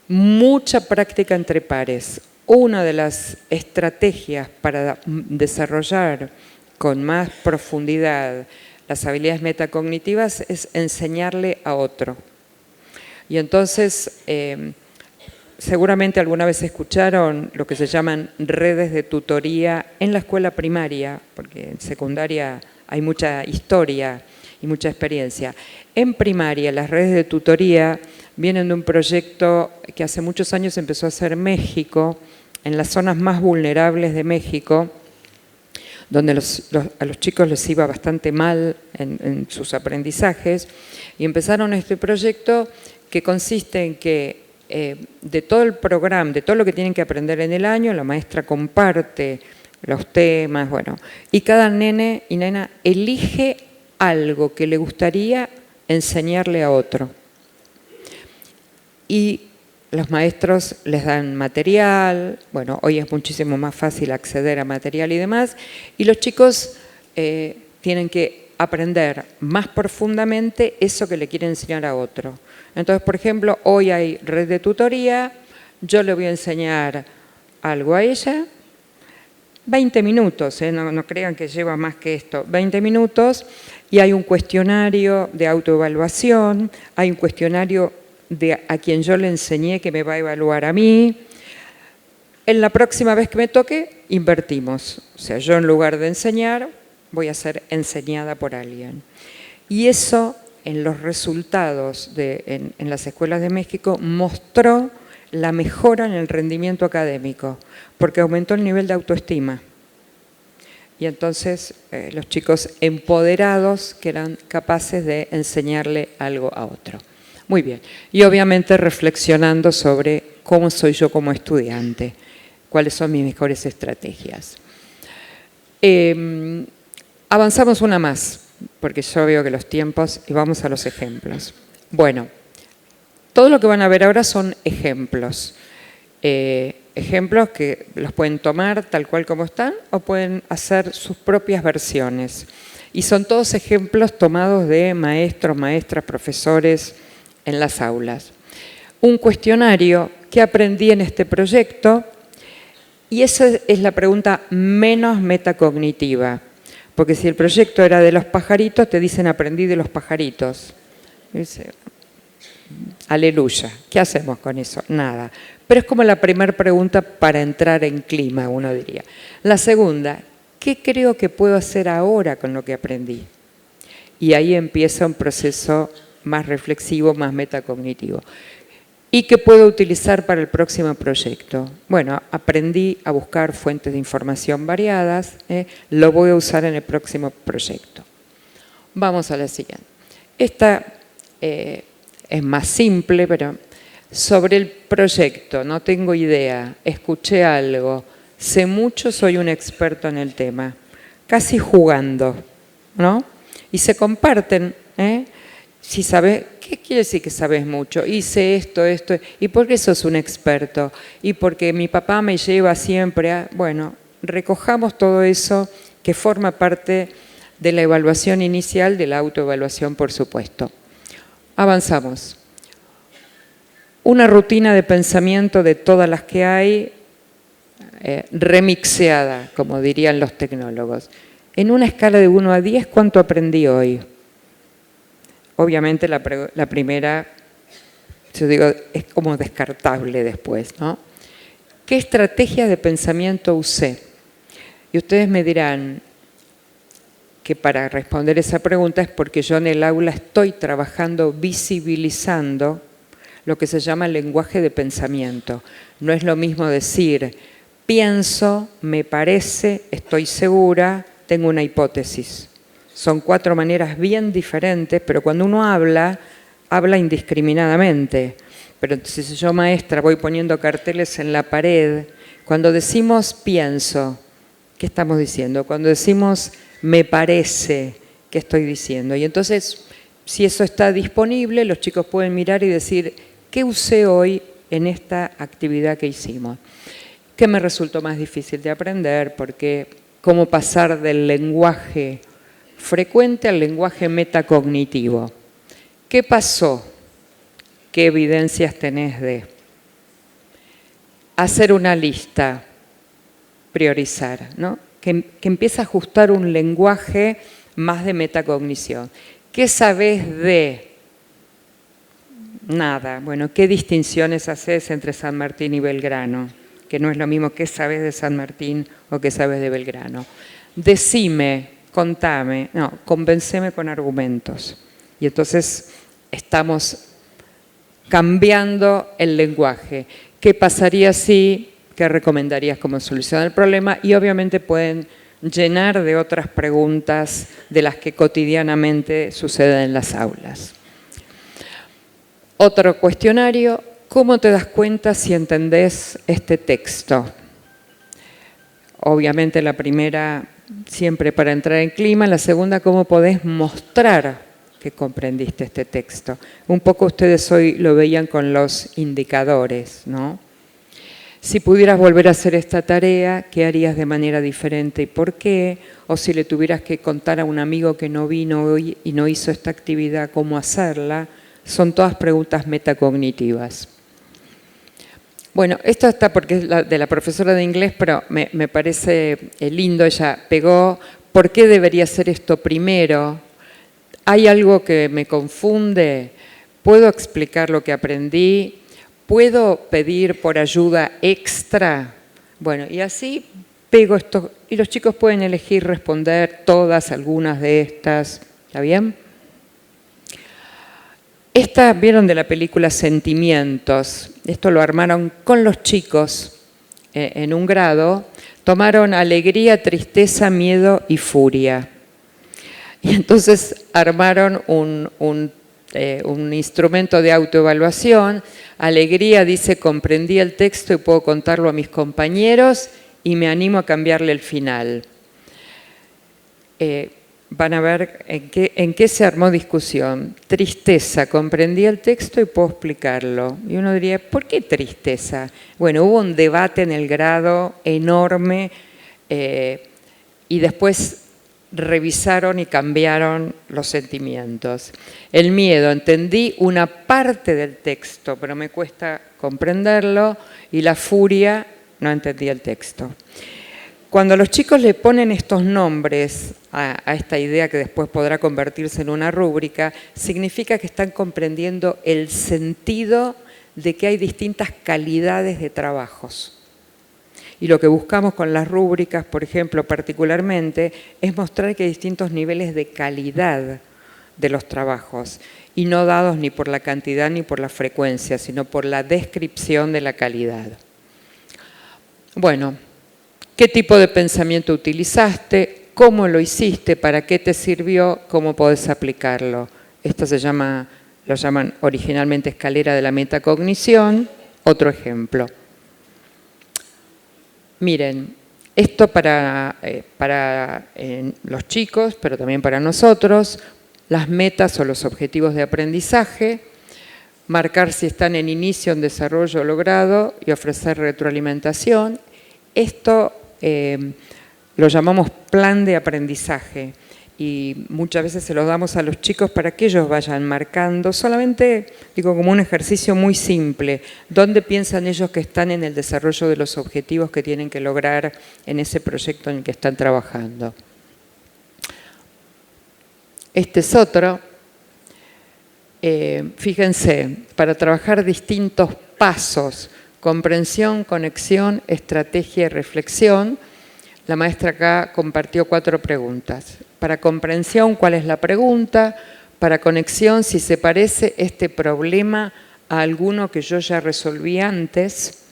Speaker 2: mucha práctica entre pares. Una de las estrategias para desarrollar con más profundidad las habilidades metacognitivas es enseñarle a otro. Y entonces, seguramente alguna vez escucharon lo que se llaman redes de tutoría en la escuela primaria, porque en secundaria hay mucha historia y mucha experiencia. En primaria, las redes de tutoría vienen de un proyecto que hace muchos años empezó a hacer México, en las zonas más vulnerables de México, donde a los chicos les iba bastante mal en sus aprendizajes, y empezaron este proyecto que consiste en que de todo el programa, de todo lo que tienen que aprender en el año, la maestra comparte los temas, bueno, y cada nene y nena elige algo que le gustaría enseñarle a otro. Y los maestros les dan material, bueno, hoy es muchísimo más fácil acceder a material y demás, y los chicos tienen que aprender más profundamente eso que le quieren enseñar a otro. Entonces, por ejemplo, hoy hay red de tutoría, yo le voy a enseñar algo a ella, 20 minutos, no crean que lleva más que esto, 20 minutos, y hay un cuestionario de autoevaluación, hay un cuestionario a quien yo le enseñé que me va a evaluar a mí. En la próxima vez que me toque, invertimos. O sea, yo en lugar de enseñar, voy a ser enseñada por alguien. Y eso, en los resultados en las escuelas de México, mostró la mejora en el rendimiento académico, porque aumentó el nivel de autoestima. Y entonces los chicos empoderados que eran capaces de enseñarle algo a otro. Muy bien. Y obviamente reflexionando sobre cómo soy yo como estudiante, cuáles son mis mejores estrategias. Avanzamos una más, porque yo veo que los tiempos, y vamos a los ejemplos. Bueno, todo lo que van a ver ahora son ejemplos. Ejemplos que los pueden tomar tal cual como están o pueden hacer sus propias versiones. Y son todos ejemplos tomados de maestros, maestras, profesores en las aulas. Un cuestionario que aprendí en este proyecto, y esa es la pregunta menos metacognitiva, porque si el proyecto era de los pajaritos, te dicen aprendí de los pajaritos. Y dice, aleluya, ¿qué hacemos con eso? Nada. Pero es como la primera pregunta para entrar en clima, uno diría. La segunda, ¿qué creo que puedo hacer ahora con lo que aprendí? Y ahí empieza un proceso más reflexivo, más metacognitivo. ¿Y qué puedo utilizar para el próximo proyecto? Bueno, aprendí a buscar fuentes de información variadas, lo voy a usar en el próximo proyecto. Vamos a la siguiente. Esta es más simple, pero sobre el proyecto, no tengo idea, escuché algo, sé mucho, soy un experto en el tema, casi jugando, ¿no? Y se comparten, Si sabes, ¿qué quiere decir que sabes mucho? Hice esto, ¿y por qué sos un experto? Y porque mi papá me lleva siempre a... Bueno, recojamos todo eso que forma parte de la evaluación inicial, de la autoevaluación, por supuesto. Avanzamos. Una rutina de pensamiento de todas las que hay, remixeada, como dirían los tecnólogos. En una escala de 1 a 10, ¿cuánto aprendí hoy? Obviamente la primera, yo digo, es como descartable después, ¿no? ¿Qué estrategia de pensamiento usé? Y ustedes me dirán que para responder esa pregunta es porque yo en el aula estoy trabajando, visibilizando lo que se llama lenguaje de pensamiento. No es lo mismo decir, pienso, me parece, estoy segura, tengo una hipótesis. Son 4 maneras bien diferentes, pero cuando uno habla indiscriminadamente. Pero entonces si yo, maestra, voy poniendo carteles en la pared, cuando decimos pienso, ¿qué estamos diciendo? Cuando decimos me parece, ¿qué estoy diciendo? Y entonces, si eso está disponible, los chicos pueden mirar y decir, ¿qué usé hoy en esta actividad que hicimos? ¿Qué me resultó más difícil de aprender? ¿Por qué cómo pasar del lenguaje frecuente al lenguaje metacognitivo. ¿Qué pasó? ¿Qué evidencias tenés de? Hacer una lista, priorizar, ¿no? Que empieza a ajustar un lenguaje más de metacognición. ¿Qué sabés de? Nada. Bueno, ¿qué distinciones haces entre San Martín y Belgrano? Que no es lo mismo qué sabés de San Martín o qué sabés de Belgrano. Decime, contame, no, convenceme con argumentos. Y entonces estamos cambiando el lenguaje. ¿Qué pasaría si? ¿Qué recomendarías como solución al problema? Y obviamente pueden llenar de otras preguntas de las que cotidianamente suceden en las aulas. Otro cuestionario, ¿cómo te das cuenta si entendés este texto? Obviamente la primera, siempre para entrar en clima. La segunda, ¿cómo podés mostrar que comprendiste este texto? Un poco ustedes hoy lo veían con los indicadores, ¿no? Si pudieras volver a hacer esta tarea, ¿qué harías de manera diferente y por qué? O si le tuvieras que contar a un amigo que no vino hoy y no hizo esta actividad, ¿cómo hacerla? Son todas preguntas metacognitivas. Bueno, esto está porque es de la profesora de inglés, pero me parece lindo. Ella pegó, ¿por qué debería ser esto primero? ¿Hay algo que me confunde? ¿Puedo explicar lo que aprendí? ¿Puedo pedir por ayuda extra? Bueno, y así pego esto, y los chicos pueden elegir responder todas, algunas de estas. ¿Está bien? Esta, ¿vieron de la película Sentimientos? Esto lo armaron con los chicos en un grado. Tomaron alegría, tristeza, miedo y furia. Y entonces armaron un instrumento de autoevaluación. Alegría dice, comprendí el texto y puedo contarlo a mis compañeros y me animo a cambiarle el final. Van a ver en qué se armó discusión. Tristeza, comprendí el texto y puedo explicarlo. Y uno diría, ¿por qué tristeza? Bueno, hubo un debate en el grado enorme y después revisaron y cambiaron los sentimientos. El miedo, entendí una parte del texto, pero me cuesta comprenderlo, y la furia, no entendí el texto. Cuando los chicos le ponen estos nombres a esta idea que después podrá convertirse en una rúbrica, significa que están comprendiendo el sentido de que hay distintas calidades de trabajos. Y lo que buscamos con las rúbricas, por ejemplo, particularmente, es mostrar que hay distintos niveles de calidad de los trabajos, y no dados ni por la cantidad ni por la frecuencia, sino por la descripción de la calidad. Bueno, ¿qué tipo de pensamiento utilizaste? ¿Cómo lo hiciste? ¿Para qué te sirvió? ¿Cómo podés aplicarlo? Esto lo llaman originalmente escalera de la metacognición. Otro ejemplo. Miren, esto para los chicos, pero también para nosotros, las metas o los objetivos de aprendizaje, marcar si están en inicio, en desarrollo o logrado y ofrecer retroalimentación. Esto lo llamamos plan de aprendizaje y muchas veces se los damos a los chicos para que ellos vayan marcando, solamente digo como un ejercicio muy simple, dónde piensan ellos que están en el desarrollo de los objetivos que tienen que lograr en ese proyecto en el que están trabajando. Este es otro. Fíjense, para trabajar distintos pasos, comprensión, conexión, estrategia y reflexión, la maestra acá compartió 4 preguntas. Para comprensión, ¿cuál es la pregunta? Para conexión, si se parece este problema a alguno que yo ya resolví antes.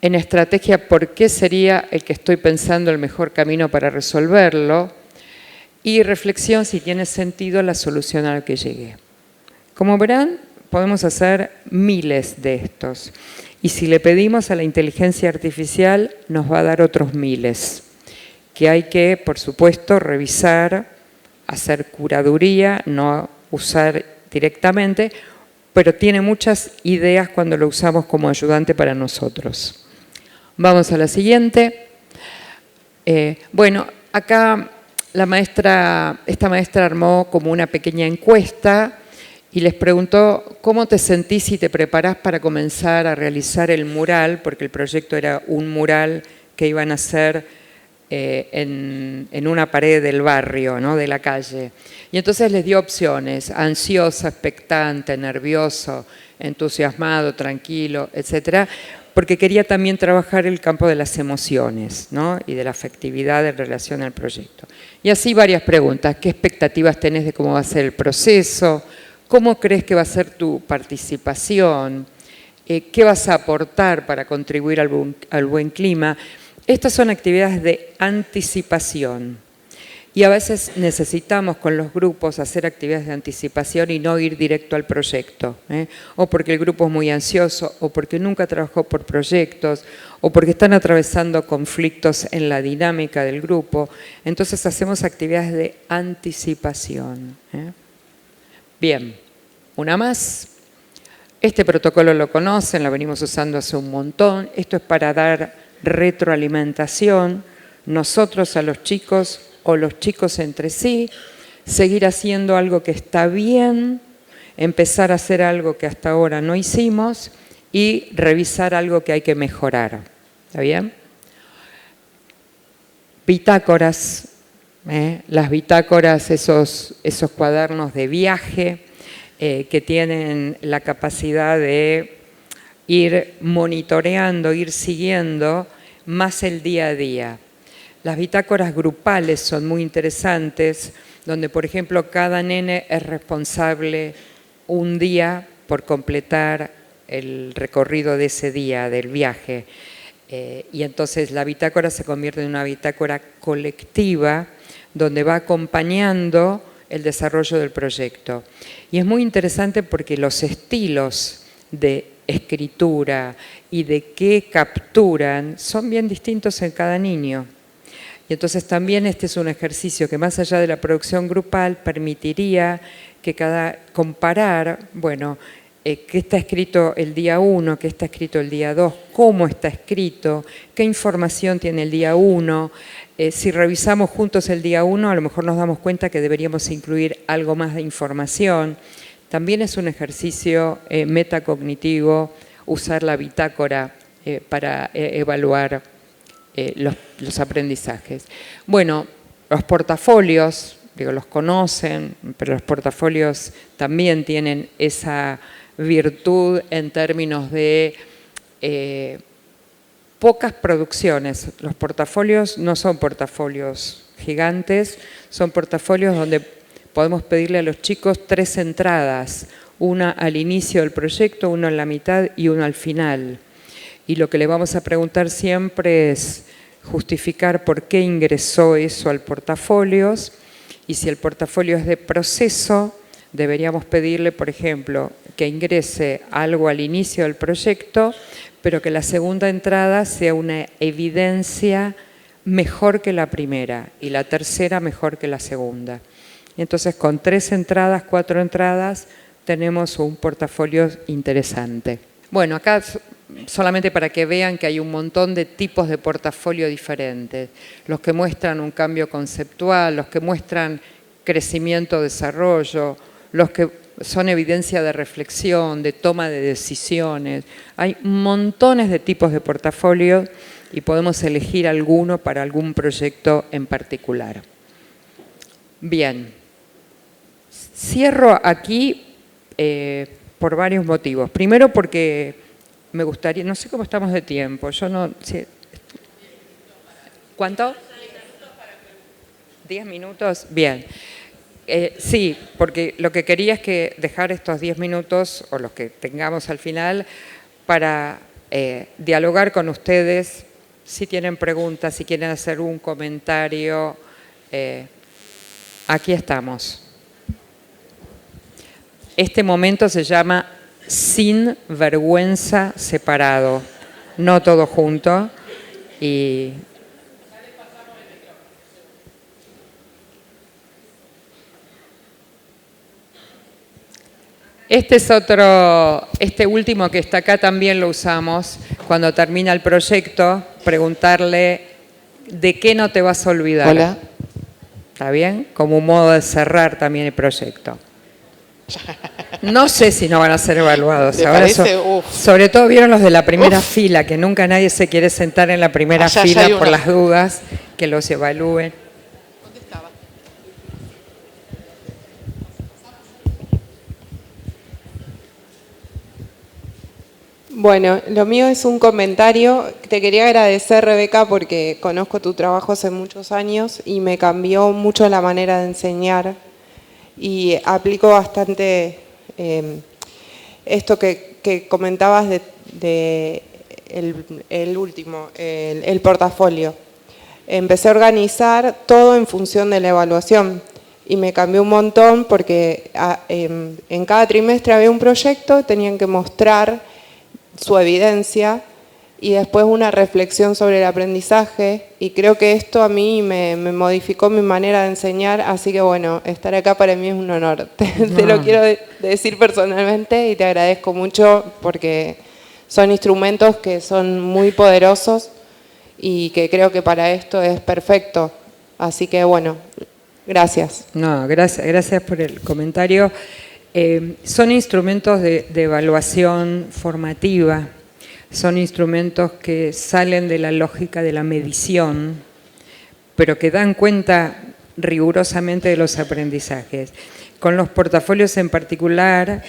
Speaker 2: En estrategia, ¿por qué sería el que estoy pensando el mejor camino para resolverlo? Y reflexión, si tiene sentido la solución a la que llegué. Como verán, podemos hacer miles de estos. Y si le pedimos a la inteligencia artificial, nos va a dar otros miles, que hay que, por supuesto, revisar, hacer curaduría, no usar directamente, pero tiene muchas ideas cuando lo usamos como ayudante para nosotros. Vamos a la siguiente. Bueno, acá esta maestra armó como una pequeña encuesta y les preguntó cómo te sentís si te preparás para comenzar a realizar el mural, porque el proyecto era un mural que iban a hacer en una pared del barrio, ¿no? De la calle. Y entonces les dio opciones: ansioso, expectante, nervioso, entusiasmado, tranquilo, etcétera, porque quería también trabajar el campo de las emociones, ¿no? Y de la afectividad en relación al proyecto. Y así varias preguntas: ¿qué expectativas tenés de cómo va a ser el proceso? ¿Cómo crees que va a ser tu participación? ¿Qué vas a aportar para contribuir al buen clima? Estas son actividades de anticipación. Y a veces necesitamos con los grupos hacer actividades de anticipación y no ir directo al proyecto, o porque el grupo es muy ansioso, o porque nunca trabajó por proyectos, o porque están atravesando conflictos en la dinámica del grupo. Entonces hacemos actividades de anticipación. Bien, una más. Este protocolo lo conocen, lo venimos usando hace un montón. Esto es para dar retroalimentación, nosotros a los chicos o los chicos entre sí, seguir haciendo algo que está bien, empezar a hacer algo que hasta ahora no hicimos y revisar algo que hay que mejorar. ¿Está bien? Bitácoras, las bitácoras, esos cuadernos de viaje que tienen la capacidad de ir monitoreando, ir siguiendo más el día a día. Las bitácoras grupales son muy interesantes, donde, por ejemplo, cada nene es responsable un día por completar el recorrido de ese día, del viaje. Y entonces la bitácora se convierte en una bitácora colectiva, donde va acompañando el desarrollo del proyecto. Y es muy interesante porque los estilos de escritura y de qué capturan son bien distintos en cada niño. Y entonces también este es un ejercicio que, más allá de la producción grupal, permitiría que comparar, bueno, qué está escrito el día 1, qué está escrito el día 2, cómo está escrito, qué información tiene el día 1. Si revisamos juntos el día 1, a lo mejor nos damos cuenta que deberíamos incluir algo más de información. También es un ejercicio metacognitivo usar la bitácora para evaluar los aprendizajes. Bueno, los portafolios, los conocen, pero los portafolios también tienen esa virtud en términos de pocas producciones. Los portafolios no son portafolios gigantes, son portafolios donde podemos pedirle a los chicos 3 entradas, una al inicio del proyecto, una en la mitad y una al final. Y lo que le vamos a preguntar siempre es justificar por qué ingresó eso al portafolio, y si el portafolio es de proceso, deberíamos pedirle, por ejemplo, que ingrese algo al inicio del proyecto, pero que la segunda entrada sea una evidencia mejor que la primera y la tercera mejor que la segunda. Entonces, con 3 entradas, 4 entradas, tenemos un portafolio interesante. Bueno, acá solamente para que vean que hay un montón de tipos de portafolio diferentes. Los que muestran un cambio conceptual, los que muestran crecimiento, desarrollo, los que son evidencia de reflexión, de toma de decisiones. Hay montones de tipos de portafolio y podemos elegir alguno para algún proyecto en particular. Bien, cierro aquí por varios motivos. Primero porque me gustaría, no sé cómo estamos de tiempo, yo no sé. ¿Cuánto? 10 minutos, bien. Sí, porque lo que quería es que dejar estos 10 minutos, o los que tengamos al final, para dialogar con ustedes. Si tienen preguntas, si quieren hacer un comentario, aquí estamos. Este momento se llama Sin Vergüenza Separado, no todo junto. Y este último que está acá también lo usamos cuando termina el proyecto, preguntarle ¿De qué no te vas a olvidar?
Speaker 3: Hola.
Speaker 2: ¿Está bien? Como un modo de cerrar también el proyecto. No sé si no van a ser evaluados.
Speaker 3: ¿Te
Speaker 2: Ahora
Speaker 3: parece?
Speaker 2: sobre todo vieron los de la primera fila, que nunca nadie se quiere sentar en la primera
Speaker 3: Allá
Speaker 2: fila
Speaker 3: hay
Speaker 2: por
Speaker 3: una.
Speaker 2: las dudas, que los evalúen.
Speaker 3: ¿Dónde estaba?
Speaker 4: Bueno, lo mío es un comentario. Te quería agradecer, Rebeca, porque conozco tu trabajo hace muchos años y me cambió mucho la manera de enseñar y aplico bastante esto que comentabas de el último, el portafolio. Empecé a organizar todo en función de la evaluación y me cambió un montón porque en cada trimestre había un proyecto, tenían que mostrar su evidencia y después una reflexión sobre el aprendizaje, y creo que esto a mí me modificó mi manera de enseñar, así que bueno, estar acá para mí es un honor. Te lo quiero decir personalmente y te agradezco mucho porque son instrumentos que son muy poderosos y que creo que para esto es perfecto. Así que bueno, gracias.
Speaker 2: No, gracias por el comentario. Son instrumentos de evaluación formativa, son instrumentos que salen de la lógica de la medición, pero que dan cuenta rigurosamente de los aprendizajes. Con los portafolios en particular,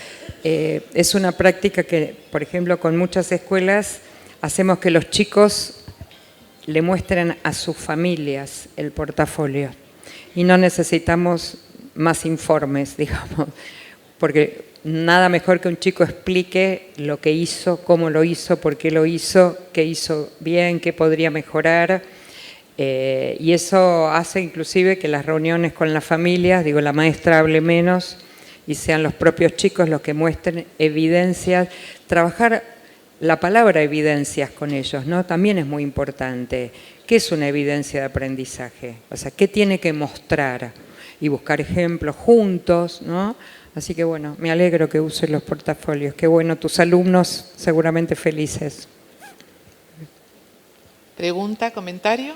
Speaker 2: es una práctica que, por ejemplo, con muchas escuelas hacemos que los chicos le muestren a sus familias el portafolio y no necesitamos más informes, digamos, porque nada mejor que un chico explique lo que hizo, cómo lo hizo, por qué lo hizo, qué hizo bien, qué podría mejorar. Y eso hace inclusive que las reuniones con las familias, digo, la maestra hable menos y sean los propios chicos los que muestren evidencias. Trabajar la palabra evidencias con ellos, ¿no? También es muy importante. ¿Qué es una evidencia de aprendizaje? O sea, ¿qué tiene que mostrar? Y buscar ejemplos juntos, ¿no? Así que bueno, me alegro que uses los portafolios. Qué bueno, tus alumnos seguramente felices.
Speaker 3: ¿Pregunta, comentario?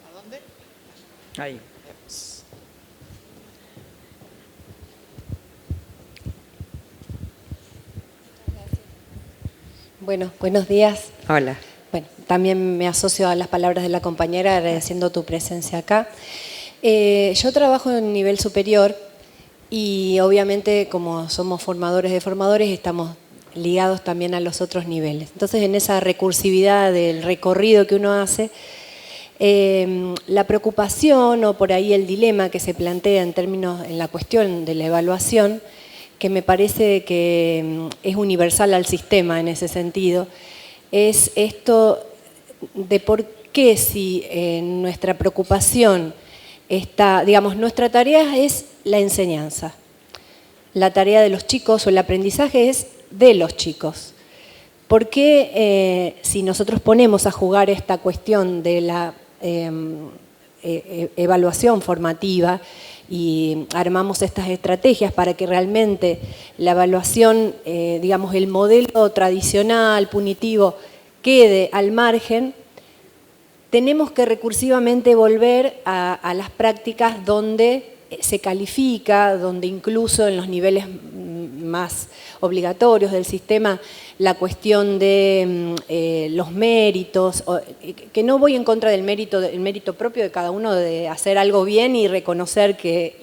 Speaker 3: ¿A dónde?
Speaker 2: Ahí.
Speaker 5: Bueno, buenos días.
Speaker 2: Hola.
Speaker 5: Bueno, también me asocio a las palabras de la compañera agradeciendo tu presencia acá. Yo trabajo en nivel superior y obviamente como somos formadores de formadores estamos ligados también a los otros niveles. Entonces en esa recursividad del recorrido que uno hace, la preocupación o por ahí el dilema que se plantea en la cuestión de la evaluación, que me parece que es universal al sistema en ese sentido, es esto de por qué si nuestra preocupación está, digamos, nuestra tarea es la enseñanza. La tarea de los chicos o el aprendizaje es de los chicos. ¿Por qué si nosotros ponemos a jugar esta cuestión de la evaluación formativa y armamos estas estrategias para que realmente la evaluación, digamos, el modelo tradicional, punitivo, quede al margen? Tenemos que recursivamente volver a las prácticas donde se califica, donde incluso en los niveles más obligatorios del sistema, la cuestión de los méritos, que no voy en contra del mérito propio de cada uno de hacer algo bien y reconocer que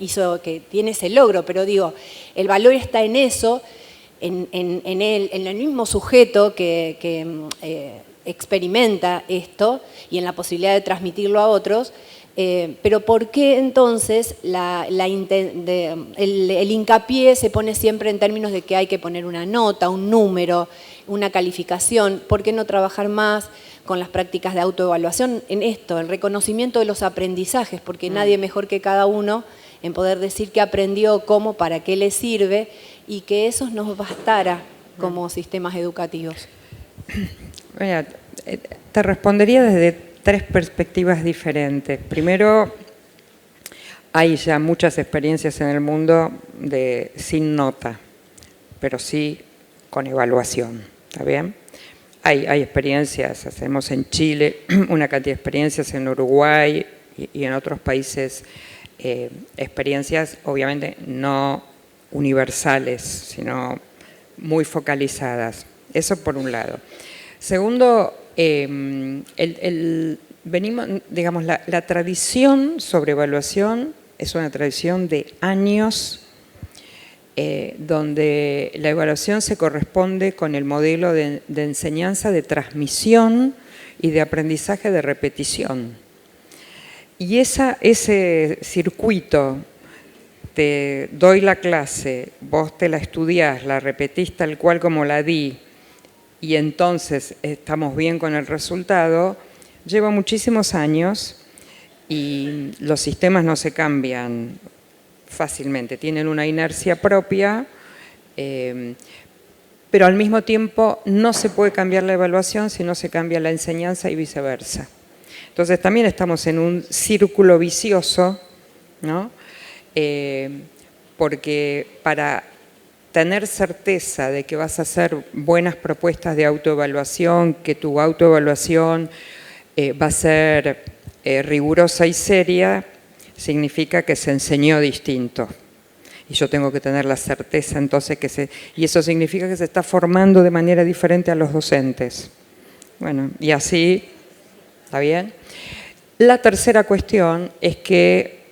Speaker 5: tiene ese logro, pero digo, el valor está en eso, en el mismo sujeto que experimenta esto y en la posibilidad de transmitirlo a otros, pero ¿por qué entonces el hincapié se pone siempre en términos de que hay que poner una nota, un número, una calificación? ¿Por qué no trabajar más con las prácticas de autoevaluación en esto, el reconocimiento de los aprendizajes? Porque nadie mejor que cada uno en poder decir qué aprendió, cómo, para qué le sirve, y que eso nos bastara como sistemas educativos.
Speaker 2: Mira, te respondería desde 3 perspectivas diferentes. Primero, hay ya muchas experiencias en el mundo sin nota, pero sí con evaluación, ¿está bien? Hay experiencias, hacemos en Chile una cantidad de experiencias, en Uruguay y en otros países, experiencias obviamente no universales, sino muy focalizadas. Eso por un lado. Segundo, venimos, digamos, la tradición sobre evaluación es una tradición de años, donde la evaluación se corresponde con el modelo de enseñanza de transmisión y de aprendizaje de repetición. Y ese circuito, te doy la clase, vos te la estudiás, la repetís tal cual como la di, y entonces estamos bien con el resultado, lleva muchísimos años y los sistemas no se cambian fácilmente, tienen una inercia propia, pero al mismo tiempo no se puede cambiar la evaluación si no se cambia la enseñanza y viceversa. Entonces también estamos en un círculo vicioso, ¿no? Porque para tener certeza de que vas a hacer buenas propuestas de autoevaluación, que tu autoevaluación va a ser rigurosa y seria, significa que se enseñó distinto. Y yo tengo que tener la certeza entonces y eso significa que se está formando de manera diferente a los docentes. Bueno, y así, ¿está bien? La tercera cuestión es que,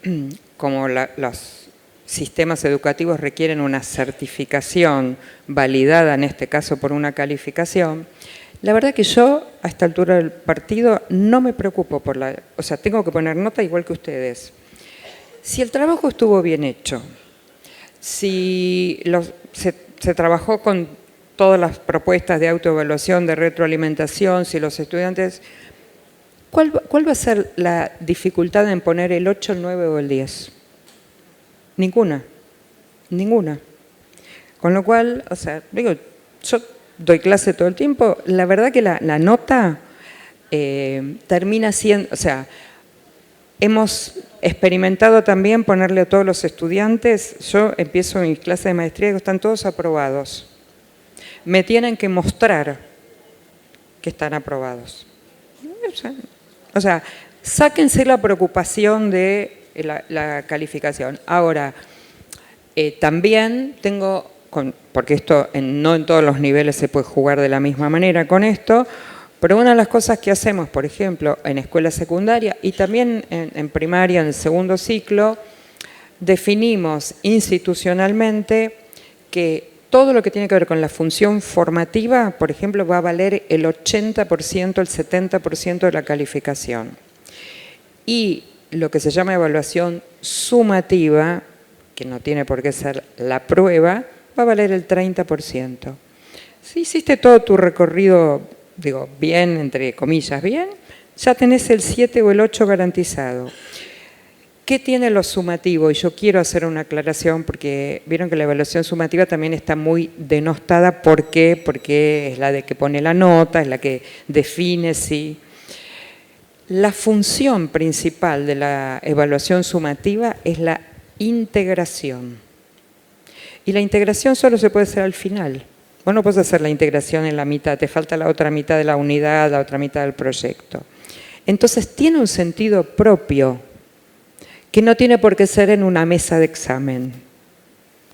Speaker 2: como los sistemas educativos requieren una certificación validada, en este caso por una calificación, la verdad que yo, a esta altura del partido, no me preocupo por o sea, tengo que poner nota igual que ustedes. Si el trabajo estuvo bien hecho, si se trabajó con todas las propuestas de autoevaluación, de retroalimentación, si los estudiantes... ¿Cuál va a ser la dificultad en poner el 8, el 9 o el 10? Ninguna. Ninguna. Con lo cual, o sea, digo, yo doy clase todo el tiempo, la verdad que la nota termina siendo, o sea, hemos experimentado también ponerle a todos los estudiantes, yo empiezo mis clases de maestría y están todos aprobados. Me tienen que mostrar que están aprobados. O sea, sáquense la preocupación de la calificación. Ahora, también tengo, porque esto no en todos los niveles se puede jugar de la misma manera con esto, pero una de las cosas que hacemos, por ejemplo, en escuela secundaria y también en primaria, en el segundo ciclo, definimos institucionalmente que todo lo que tiene que ver con la función formativa, por ejemplo, va a valer el 80%, el 70% de la calificación. Y lo que se llama evaluación sumativa, que no tiene por qué ser la prueba, va a valer el 30%. Si hiciste todo tu recorrido, digo, bien, entre comillas, bien, ya tenés el 7 o el 8 garantizado. ¿Qué tiene lo sumativo? Y yo quiero hacer una aclaración porque vieron que la evaluación sumativa también está muy denostada. ¿Por qué? Porque es la de que pone la nota, es la que define si... La función principal de la evaluación sumativa es la integración. Y la integración solo se puede hacer al final. Vos no podés hacer la integración en la mitad, te falta la otra mitad de la unidad, la otra mitad del proyecto. Entonces tiene un sentido propio, que no tiene por qué ser en una mesa de examen.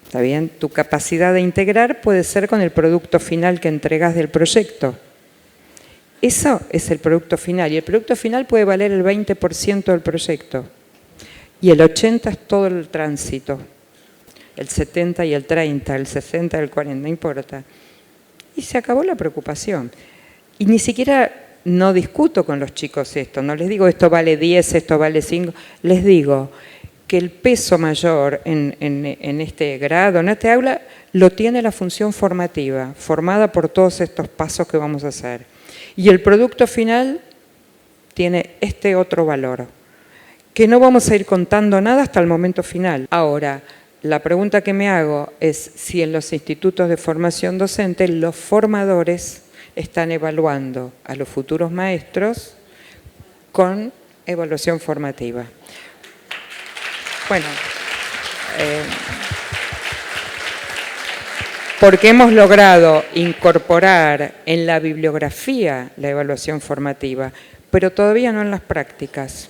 Speaker 2: ¿Está bien? Tu capacidad de integrar puede ser con el producto final que entregas del proyecto. Eso es el producto final. Y el producto final puede valer el 20% del proyecto. Y el 80% es todo el tránsito. El 70% y el 30%, el 60% y el 40%, no importa. Y se acabó la preocupación. Y ni siquiera... No discuto con los chicos esto, no les digo esto vale 10, esto vale 5, les digo que el peso mayor en este grado, en este aula, lo tiene la función formativa, formada por todos estos pasos que vamos a hacer. Y el producto final tiene este otro valor, que no vamos a ir contando nada hasta el momento final. Ahora, la pregunta que me hago es si en los institutos de formación docente los formadores están evaluando a los futuros maestros con evaluación formativa. Bueno, porque hemos logrado incorporar en la bibliografía la evaluación formativa, pero todavía no en las prácticas.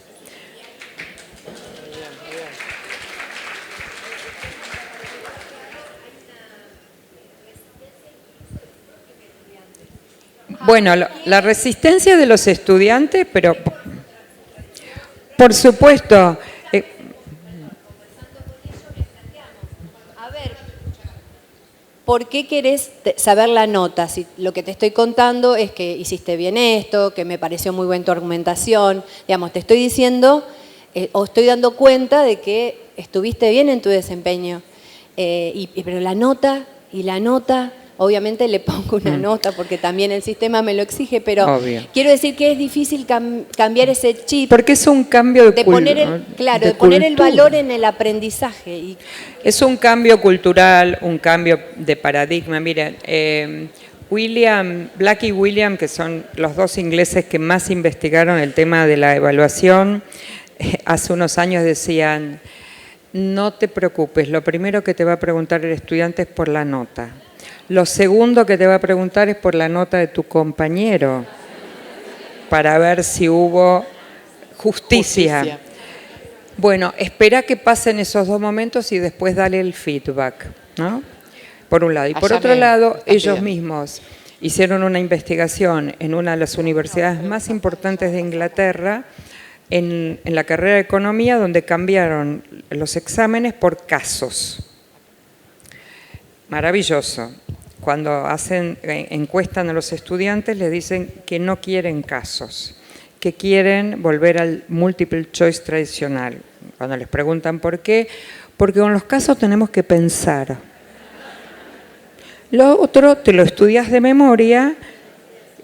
Speaker 2: Bueno, la resistencia de los estudiantes, pero por supuesto.
Speaker 5: A ver, ¿por qué querés saber la nota? Si lo que te estoy contando es que hiciste bien esto, que me pareció muy buena tu argumentación, digamos, te estoy diciendo o estoy dando cuenta de que estuviste bien en tu desempeño. Pero la nota y la nota, obviamente le pongo una nota porque también el sistema me lo exige, pero
Speaker 2: obvio.
Speaker 5: Quiero decir que es difícil cambiar ese chip.
Speaker 2: Porque es un cambio
Speaker 5: de poner el valor en el aprendizaje.
Speaker 2: Es un cambio cultural, un cambio de paradigma. Miren, Black y William, que son los dos ingleses que más investigaron el tema de la evaluación, hace unos años decían, no te preocupes, lo primero que te va a preguntar el estudiante es por la nota. Lo segundo que te va a preguntar es por la nota de tu compañero, para ver si hubo justicia. Bueno, espera que pasen esos dos momentos y después dale el feedback, ¿no? Por un lado. Y por otro lado, ellos mismos hicieron una investigación en una de las universidades más importantes de Inglaterra, en la carrera de Economía, donde cambiaron los exámenes por casos. Maravilloso. Cuando encuestan a los estudiantes, les dicen que no quieren casos, que quieren volver al multiple choice tradicional. Cuando les preguntan por qué, porque con los casos tenemos que pensar. Lo otro te lo estudias de memoria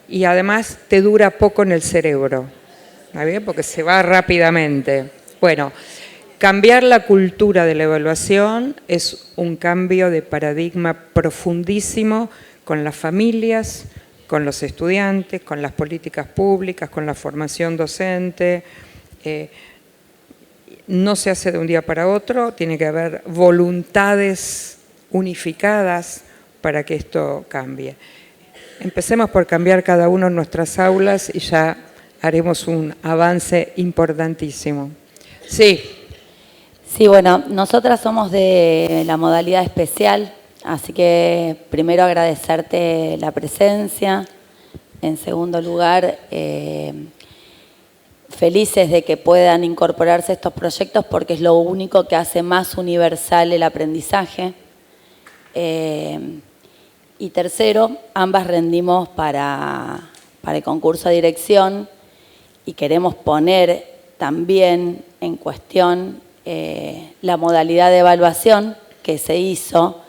Speaker 2: y además te dura poco en el cerebro, ¿está bien? Porque se va rápidamente. Bueno, cambiar la cultura de la evaluación es un cambio de paradigma profundísimo con las familias, con los estudiantes, con las políticas públicas, con la formación docente. No se hace de un día para otro, tiene que haber voluntades unificadas para que esto cambie. Empecemos por cambiar cada uno en nuestras aulas y ya haremos un avance importantísimo. Sí.
Speaker 6: Sí, bueno, nosotras somos de la modalidad especial, así que primero agradecerte la presencia. En segundo lugar, felices de que puedan incorporarse estos proyectos porque es lo único que hace más universal el aprendizaje. Y tercero, ambas rendimos para el concurso de dirección y queremos poner también en cuestión la modalidad de evaluación que se hizo,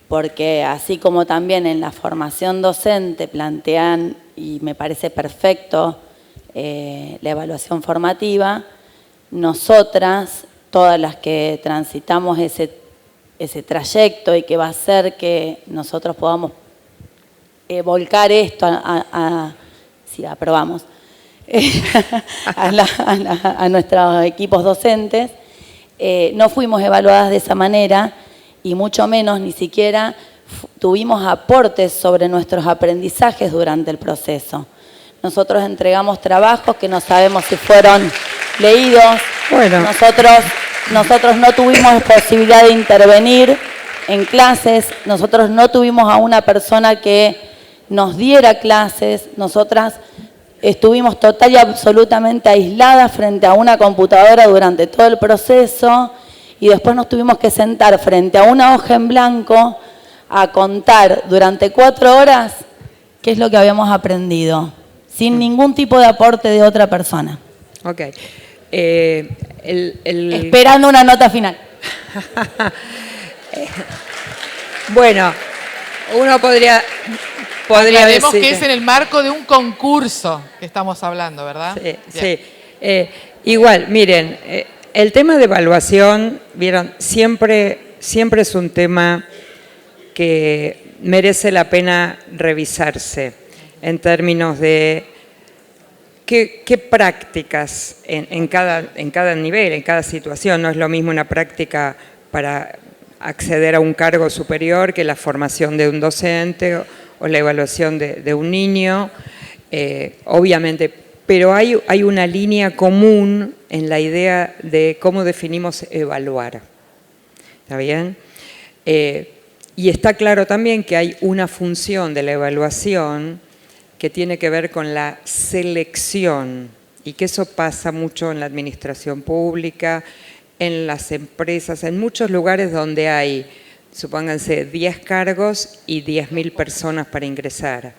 Speaker 6: porque así como también en la formación docente plantean, y me parece perfecto, la evaluación formativa, nosotras, todas las que transitamos ese trayecto y que va a hacer que nosotros podamos volcar esto si aprobamos, a nuestros equipos docentes, no fuimos evaluadas de esa manera y mucho menos ni siquiera tuvimos aportes sobre nuestros aprendizajes durante el proceso. Nosotros entregamos trabajos que no sabemos si fueron leídos. Bueno. Nosotros no tuvimos posibilidad de intervenir en clases, nosotros no tuvimos a una persona que nos diera clases, nosotras estuvimos total y absolutamente aisladas frente a una computadora durante todo el proceso y después nos tuvimos que sentar frente a una hoja en blanco a contar durante 4 horas qué es lo que habíamos aprendido, sin ningún tipo de aporte de otra persona.
Speaker 2: Ok.
Speaker 6: Esperando una nota final.
Speaker 2: Bueno, uno podría
Speaker 3: Aclaremos
Speaker 2: decir
Speaker 3: que es en el marco de un concurso que estamos hablando, ¿verdad?
Speaker 2: Sí. Igual, miren, el tema de evaluación, vieron, siempre es un tema que merece la pena revisarse en términos de qué prácticas en cada nivel, en cada situación. No es lo mismo una práctica para acceder a un cargo superior que la formación de un docente o la evaluación de un niño, obviamente, pero hay una línea común en la idea de cómo definimos evaluar. ¿Está bien? Y está claro también que hay una función de la evaluación que tiene que ver con la selección y que eso pasa mucho en la administración pública, en las empresas, en muchos lugares donde hay, supónganse, 10 cargos y 10.000 personas para ingresar.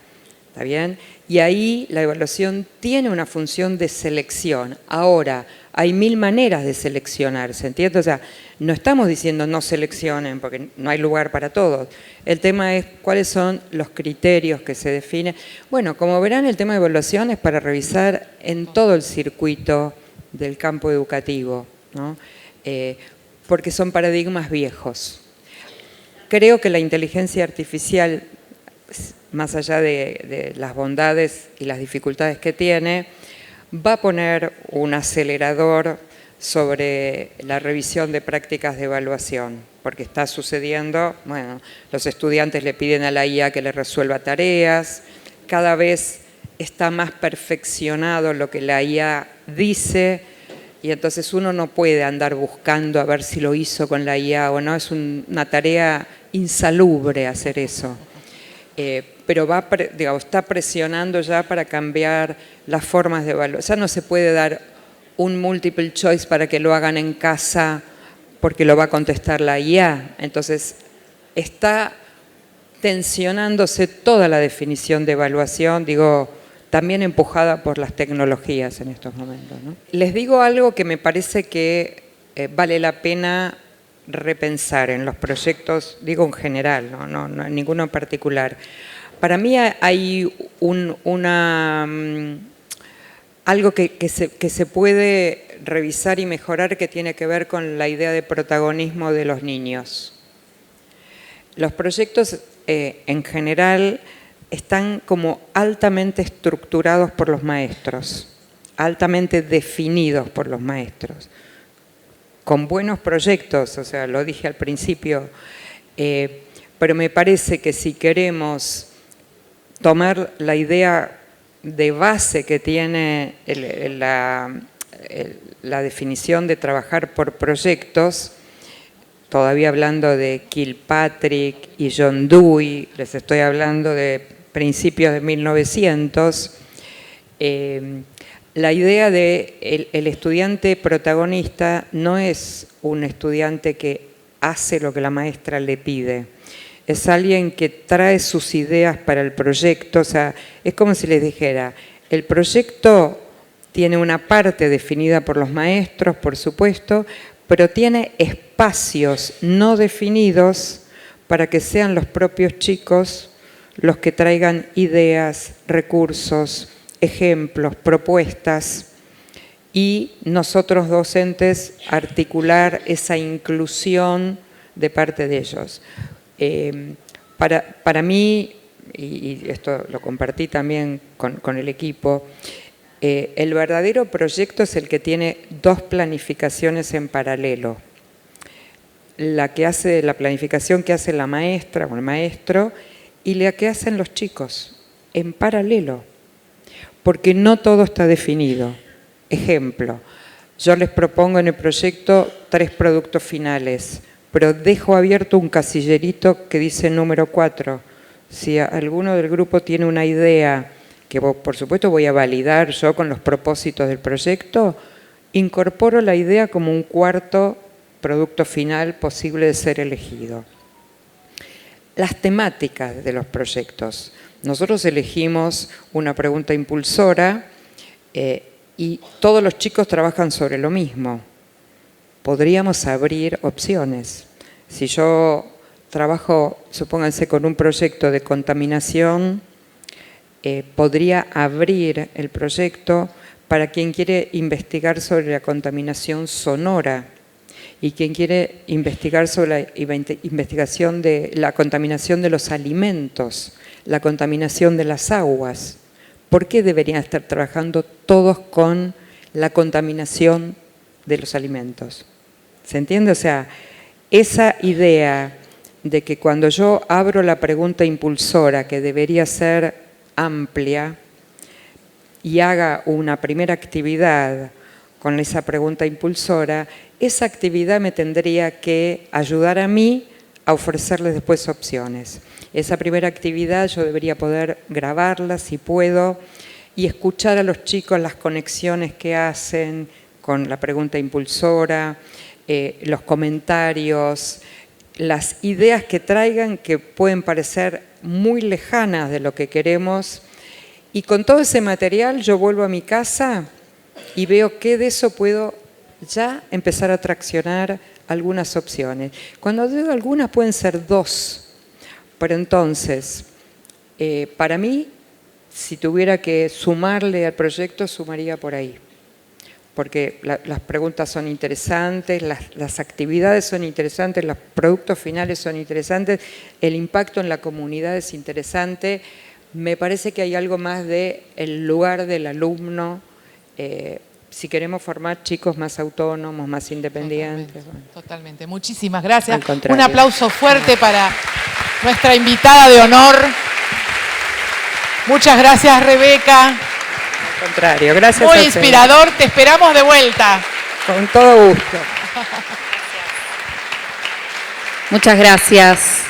Speaker 2: ¿Está bien? Y ahí la evaluación tiene una función de selección. Ahora, hay 1000 maneras de seleccionar, ¿se entiende? O sea, no estamos diciendo no seleccionen porque no hay lugar para todos. El tema es cuáles son los criterios que se definen. Bueno, como verán, el tema de evaluación es para revisar en todo el circuito del campo educativo, ¿no? Porque son paradigmas viejos. Creo que la inteligencia artificial, más allá de las bondades y las dificultades que tiene, va a poner un acelerador sobre la revisión de prácticas de evaluación, porque está sucediendo, bueno, los estudiantes le piden a la IA que le resuelva tareas, cada vez está más perfeccionado lo que la IA dice, y entonces uno no puede andar buscando a ver si lo hizo con la IA o no, es una tarea insalubre hacer eso. Pero está presionando ya para cambiar las formas de evaluar. Ya no se puede dar un multiple choice para que lo hagan en casa porque lo va a contestar la IA. Entonces, está tensionándose toda la definición de evaluación, también empujada por las tecnologías en estos momentos, ¿no? Les digo algo que me parece que vale la pena repensar en los proyectos, en general, no en ninguno en particular. Para mí hay algo que se puede revisar y mejorar que tiene que ver con la idea de protagonismo de los niños. Los proyectos en general están como altamente estructurados por los maestros, altamente definidos por los maestros, con buenos proyectos, o sea, lo dije al principio, pero me parece que si queremos tomar la idea de base que tiene la definición de trabajar por proyectos, todavía hablando de Kilpatrick y John Dewey, les estoy hablando de principios de 1900, la idea de el estudiante protagonista no es un estudiante que hace lo que la maestra le pide, es alguien que trae sus ideas para el proyecto, o sea, es como si les dijera, el proyecto tiene una parte definida por los maestros, por supuesto, pero tiene espacios no definidos para que sean los propios chicos los que traigan ideas, recursos, ejemplos, propuestas, y nosotros docentes articular esa inclusión de parte de ellos. Para mí, y esto lo compartí también con el equipo, el verdadero proyecto es el que tiene dos planificaciones en paralelo. La planificación que hace la maestra o el maestro y la que hacen los chicos, en paralelo, porque no todo está definido. Ejemplo, yo les propongo en el proyecto 3 productos finales, pero dejo abierto un casillerito que dice número 4. Si alguno del grupo tiene una idea que por supuesto voy a validar yo con los propósitos del proyecto, incorporo la idea como un 4º producto final posible de ser elegido. Las temáticas de los proyectos. Nosotros elegimos una pregunta impulsora y todos los chicos trabajan sobre lo mismo. Podríamos abrir opciones. Si yo trabajo, supónganse, con un proyecto de contaminación, podría abrir el proyecto para quien quiere investigar sobre la contaminación sonora y quien quiere investigar sobre la investigación de la contaminación de los alimentos, la contaminación de las aguas. ¿Por qué deberían estar trabajando todos con la contaminación de los alimentos? ¿Se entiende? O sea, esa idea de que cuando yo abro la pregunta impulsora, que debería ser amplia, y haga una primera actividad con esa pregunta impulsora, esa actividad me tendría que ayudar a mí a ofrecerles después opciones. Esa primera actividad yo debería poder grabarla, si puedo, y escuchar a los chicos las conexiones que hacen con la pregunta impulsora, los comentarios, las ideas que traigan que pueden parecer muy lejanas de lo que queremos. Y con todo ese material yo vuelvo a mi casa y veo qué de eso puedo ya empezar a traccionar algunas opciones. Cuando digo algunas pueden ser 2, pero entonces, para mí, si tuviera que sumarle al proyecto, sumaría por ahí. Porque las preguntas son interesantes, las actividades son interesantes, los productos finales son interesantes, el impacto en la comunidad es interesante. Me parece que hay algo más del lugar del alumno, si queremos formar chicos más autónomos, más independientes.
Speaker 3: Totalmente. Muchísimas gracias.
Speaker 2: Al contrario.
Speaker 3: Un aplauso fuerte para nuestra invitada de honor. Muchas gracias, Rebeca.
Speaker 2: Al contrario, gracias a
Speaker 3: Muy
Speaker 2: ustedes.
Speaker 3: inspirador. Te esperamos de vuelta.
Speaker 2: Con todo gusto.
Speaker 1: Muchas gracias.